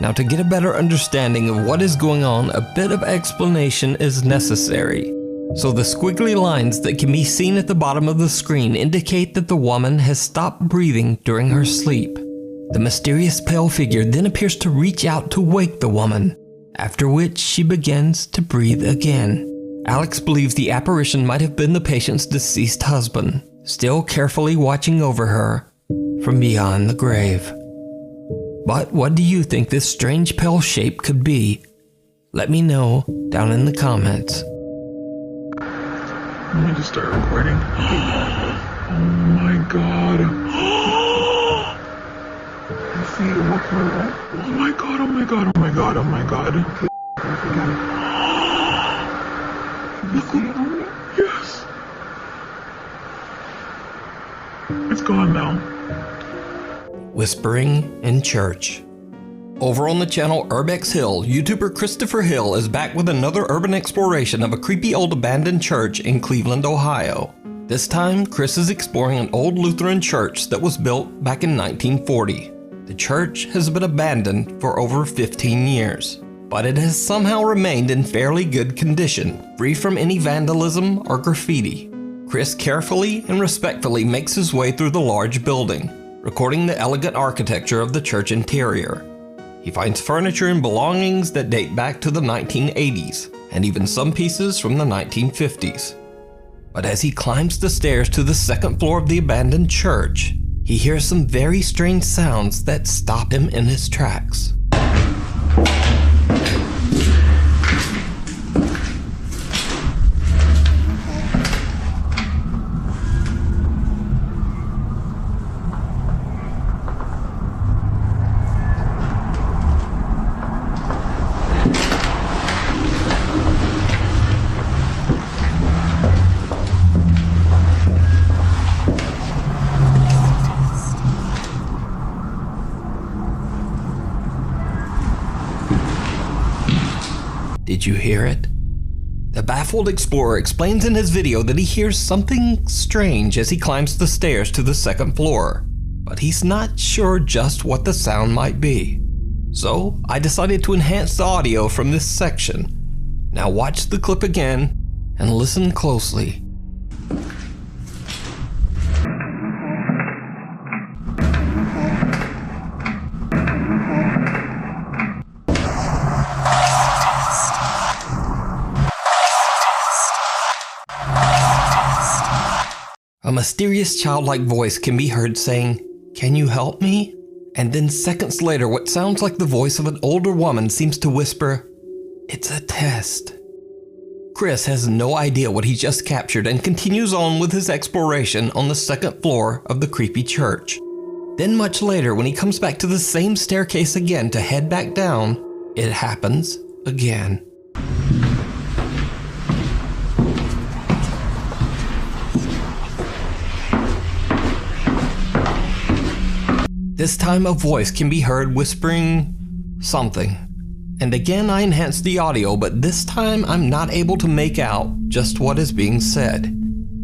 Now, to get a better understanding of what is going on, a bit of explanation is necessary. So the squiggly lines that can be seen at the bottom of the screen indicate that the woman has stopped breathing during her sleep. The mysterious pale figure then appears to reach out to wake the woman, after which she begins to breathe again. Alex believes the apparition might have been the patient's deceased husband, still carefully watching over her from beyond the grave. But what do you think this strange pale shape could be? Let me know down in the comments. Let me just start recording. Oh my god. I see it. Oh my god, oh my god, oh my god, oh my god. Yes. It's gone now. Whispering in church. Over on the channel Urbex Hill, YouTuber Christopher Hill is back with another urban exploration of a creepy old abandoned church in Cleveland, Ohio. This time, Chris is exploring an old Lutheran church that was built back in 1940. The church has been abandoned for over 15 years, but it has somehow remained in fairly good condition, free from any vandalism or graffiti. Chris carefully and respectfully makes his way through the large building, recording the elegant architecture of the church interior. He finds furniture and belongings that date back to the 1980s, and even some pieces from the 1950s. But as he climbs the stairs to the second floor of the abandoned church, he hears some very strange sounds that stop him in his tracks. Did you hear it? The baffled explorer explains in his video that he hears something strange as he climbs the stairs to the second floor, but he's not sure just what the sound might be. So I decided to enhance the audio from this section. Now watch the clip again and listen closely. A mysterious childlike voice can be heard saying, "Can you help me?" And then seconds later, what sounds like the voice of an older woman seems to whisper, "It's a test." Chris has no idea what he just captured and continues on with his exploration on the second floor of the creepy church. Then much later, when he comes back to the same staircase again to head back down, it happens again. This time a voice can be heard whispering something. And again I enhanced the audio, but this time I'm not able to make out just what is being said.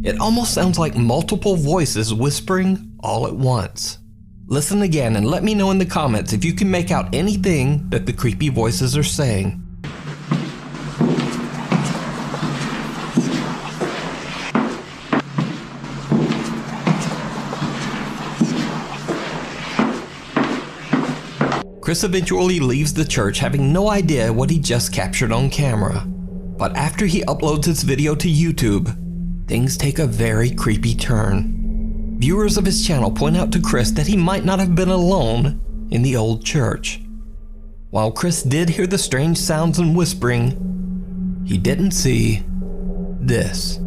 It almost sounds like multiple voices whispering all at once. Listen again and let me know in the comments if you can make out anything that the creepy voices are saying. Chris eventually leaves the church having no idea what he just captured on camera. But after he uploads his video to YouTube, things take a very creepy turn. Viewers of his channel point out to Chris that he might not have been alone in the old church. While Chris did hear the strange sounds and whispering, he didn't see this.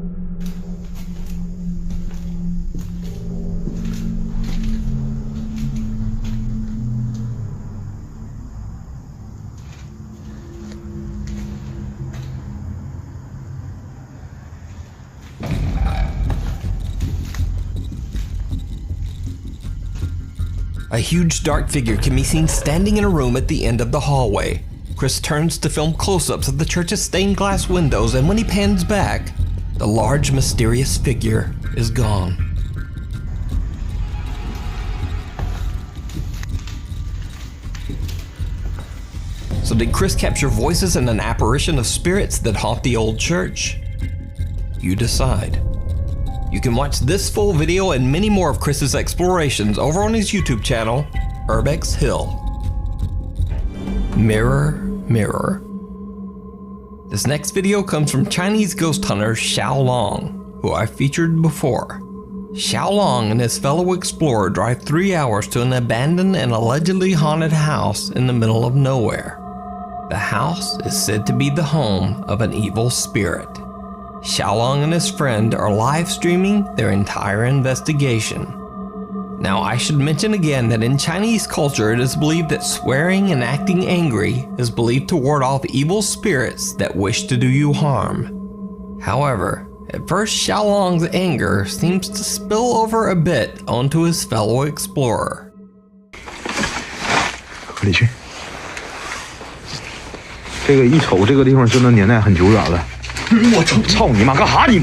A huge dark figure can be seen standing in a room at the end of the hallway. Chris turns to film close-ups of the church's stained glass windows, and when he pans back, the large mysterious figure is gone. So did Chris capture voices and an apparition of spirits that haunt the old church? You decide. You can watch this full video and many more of Chris's explorations over on his YouTube channel, Urbex Hill. Mirror, mirror. This next video comes from Chinese ghost hunter Xiao Long, who I featured before. Xiao Long and his fellow explorer drive 3 hours to an abandoned and allegedly haunted house in the middle of nowhere. The house is said to be the home of an evil spirit. Xiaolong and his friend are live streaming their entire investigation. Now I should mention again that in Chinese culture it is believed that swearing and acting angry is believed to ward off evil spirits that wish to do you harm. However, at first Xiaolong's anger seems to spill over a bit onto his fellow explorer. 快点去！这个一瞅这个地方真的年代很久远了。 我操你妈！干哈你？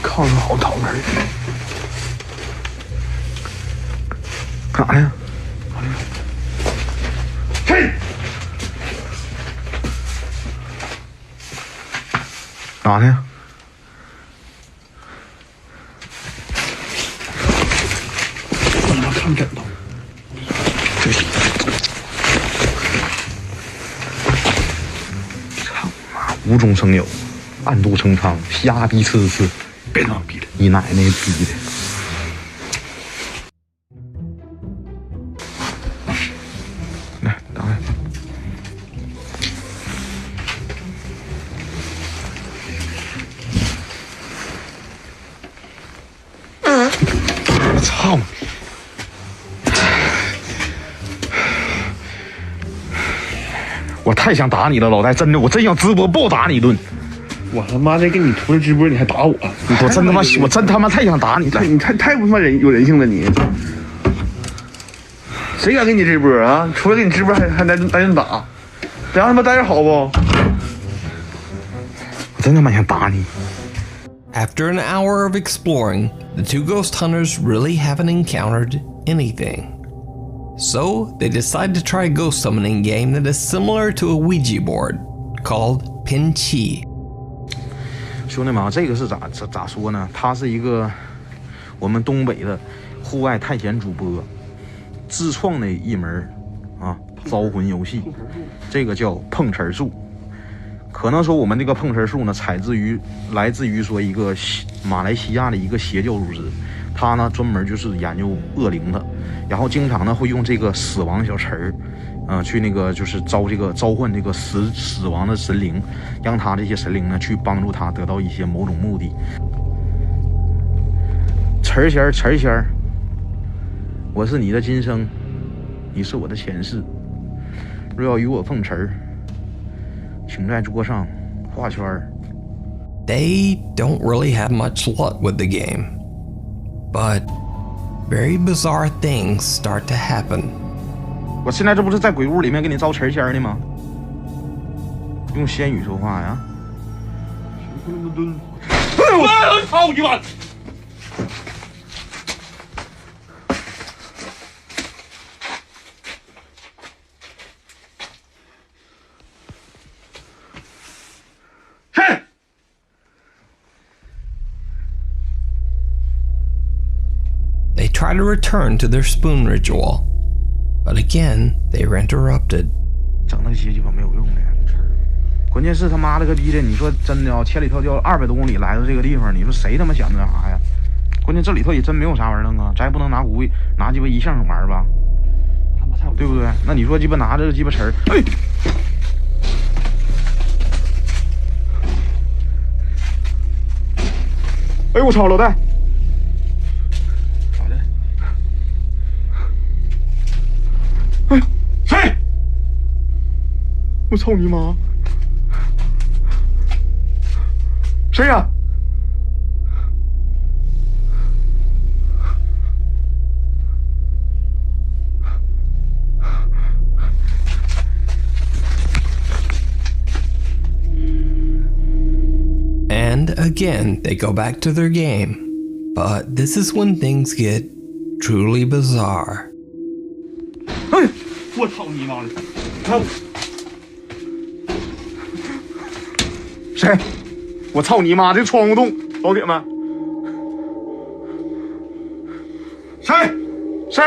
炕上好讨厌。干啥呀？嘿！干啥呢？我他妈看枕头。这是。 无中生有，暗度陈仓，瞎逼呲呲，别他妈逼了，你奶奶逼的！来，打开。我操！我太想打你了，老戴，真的，我真想直播暴打你一顿。我他妈的给你涂了直播，你还打我？我真他妈，我真他妈太想打你了。你太不他妈有人性了你！谁敢给你直播啊？除了给你直播还来顿打，咱他妈待着好不？我真他妈想打你。 After an hour of exploring, the two ghost hunters really haven't encountered anything. So they decide to try a ghost summoning game that is similar to a Ouija board, called Pin Chi. 兄弟们，这个是咋说呢？他是一个我们东北的户外探险主播自创的一门招魂游戏，这个叫碰瓷术。可能说我们这个碰瓷术呢，来自于说一个马来西亚的一个邪教组织，他呢专门就是研究恶灵的。 然后经常呢会用这个死亡小词儿，去那个就是召唤这个死亡的神灵，让他这些神灵呢去帮助他得到一些某种目的。词儿仙儿，我是你的今生，你是我的前世。若要与我碰瓷儿，请在桌上画圈儿。They don't really have much luck with the game, but very bizarre things start to happen. 我现在这不是在鬼屋里面给你招词仙呢吗？用仙语说话呀！我操你妈！嘿！ They try to return to their spoon ritual, but again, they are interrupted. 整那些鸡巴没有用的，关键是他妈了个逼的！你说真的啊，千里迢迢200多公里来到这个地方，你说谁他妈想那啥呀？关键这里头也真没有啥玩意儿啊，咱也不能拿鸡巴一项玩吧，对不对？那你说鸡巴拿着鸡巴词儿，哎，哎我操，老戴！ 谁？我操你妈！谁呀？ again, they go back to their game. But this is when things get truly bizarre. 哎，我操你妈的！谁？我操你妈！这窗户洞，老铁们，谁？谁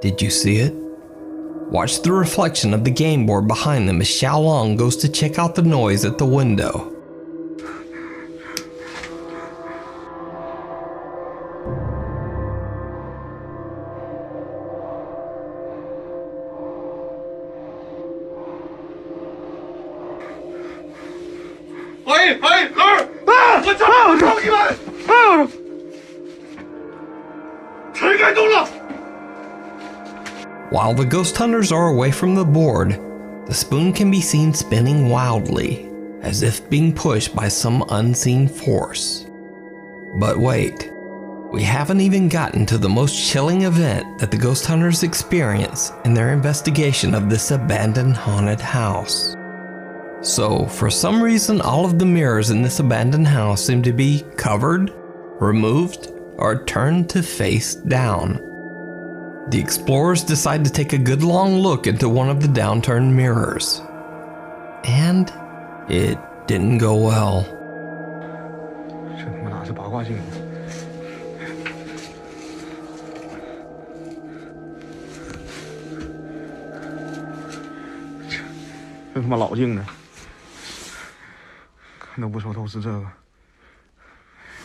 ？Did you see it? Watch the reflection of the game board behind them as Xiaolong goes to check out the noise at the window. While the ghost hunters are away from the board, the spoon can be seen spinning wildly, as if being pushed by some unseen force. But wait, we haven't even gotten to the most chilling event that the ghost hunters experience in their investigation of this abandoned haunted house. So, for some reason, all of the mirrors in this abandoned house seem to be covered, removed, or turned to face down. The explorers decide to take a good long look into one of the downturned mirrors. And it didn't go well. 这他妈哪是八卦镜？这他妈老镜呢！看都不说都是这个。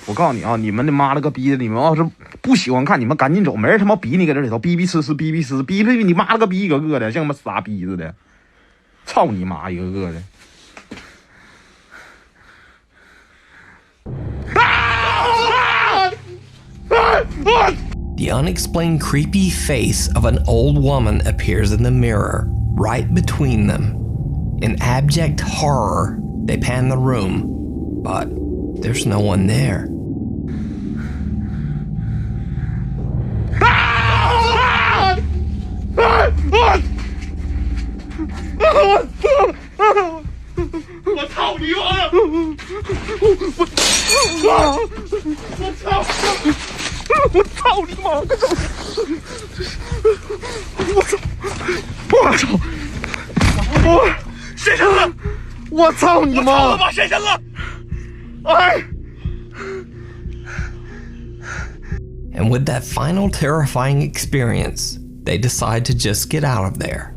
我告诉你啊，你们的妈了个逼的！你们要是不喜欢看，你们赶紧走，没人他妈逼你搁这里头逼逼呲呲逼逼呲逼逼你妈了个逼一个个的，像他妈傻逼似的，操你妈一个个的！ The unexplained creepy face of an old woman appears in the mirror, right between them. In abject horror, they pan the room, but there's no one there. And with that final terrifying experience, they decide to just get out of there.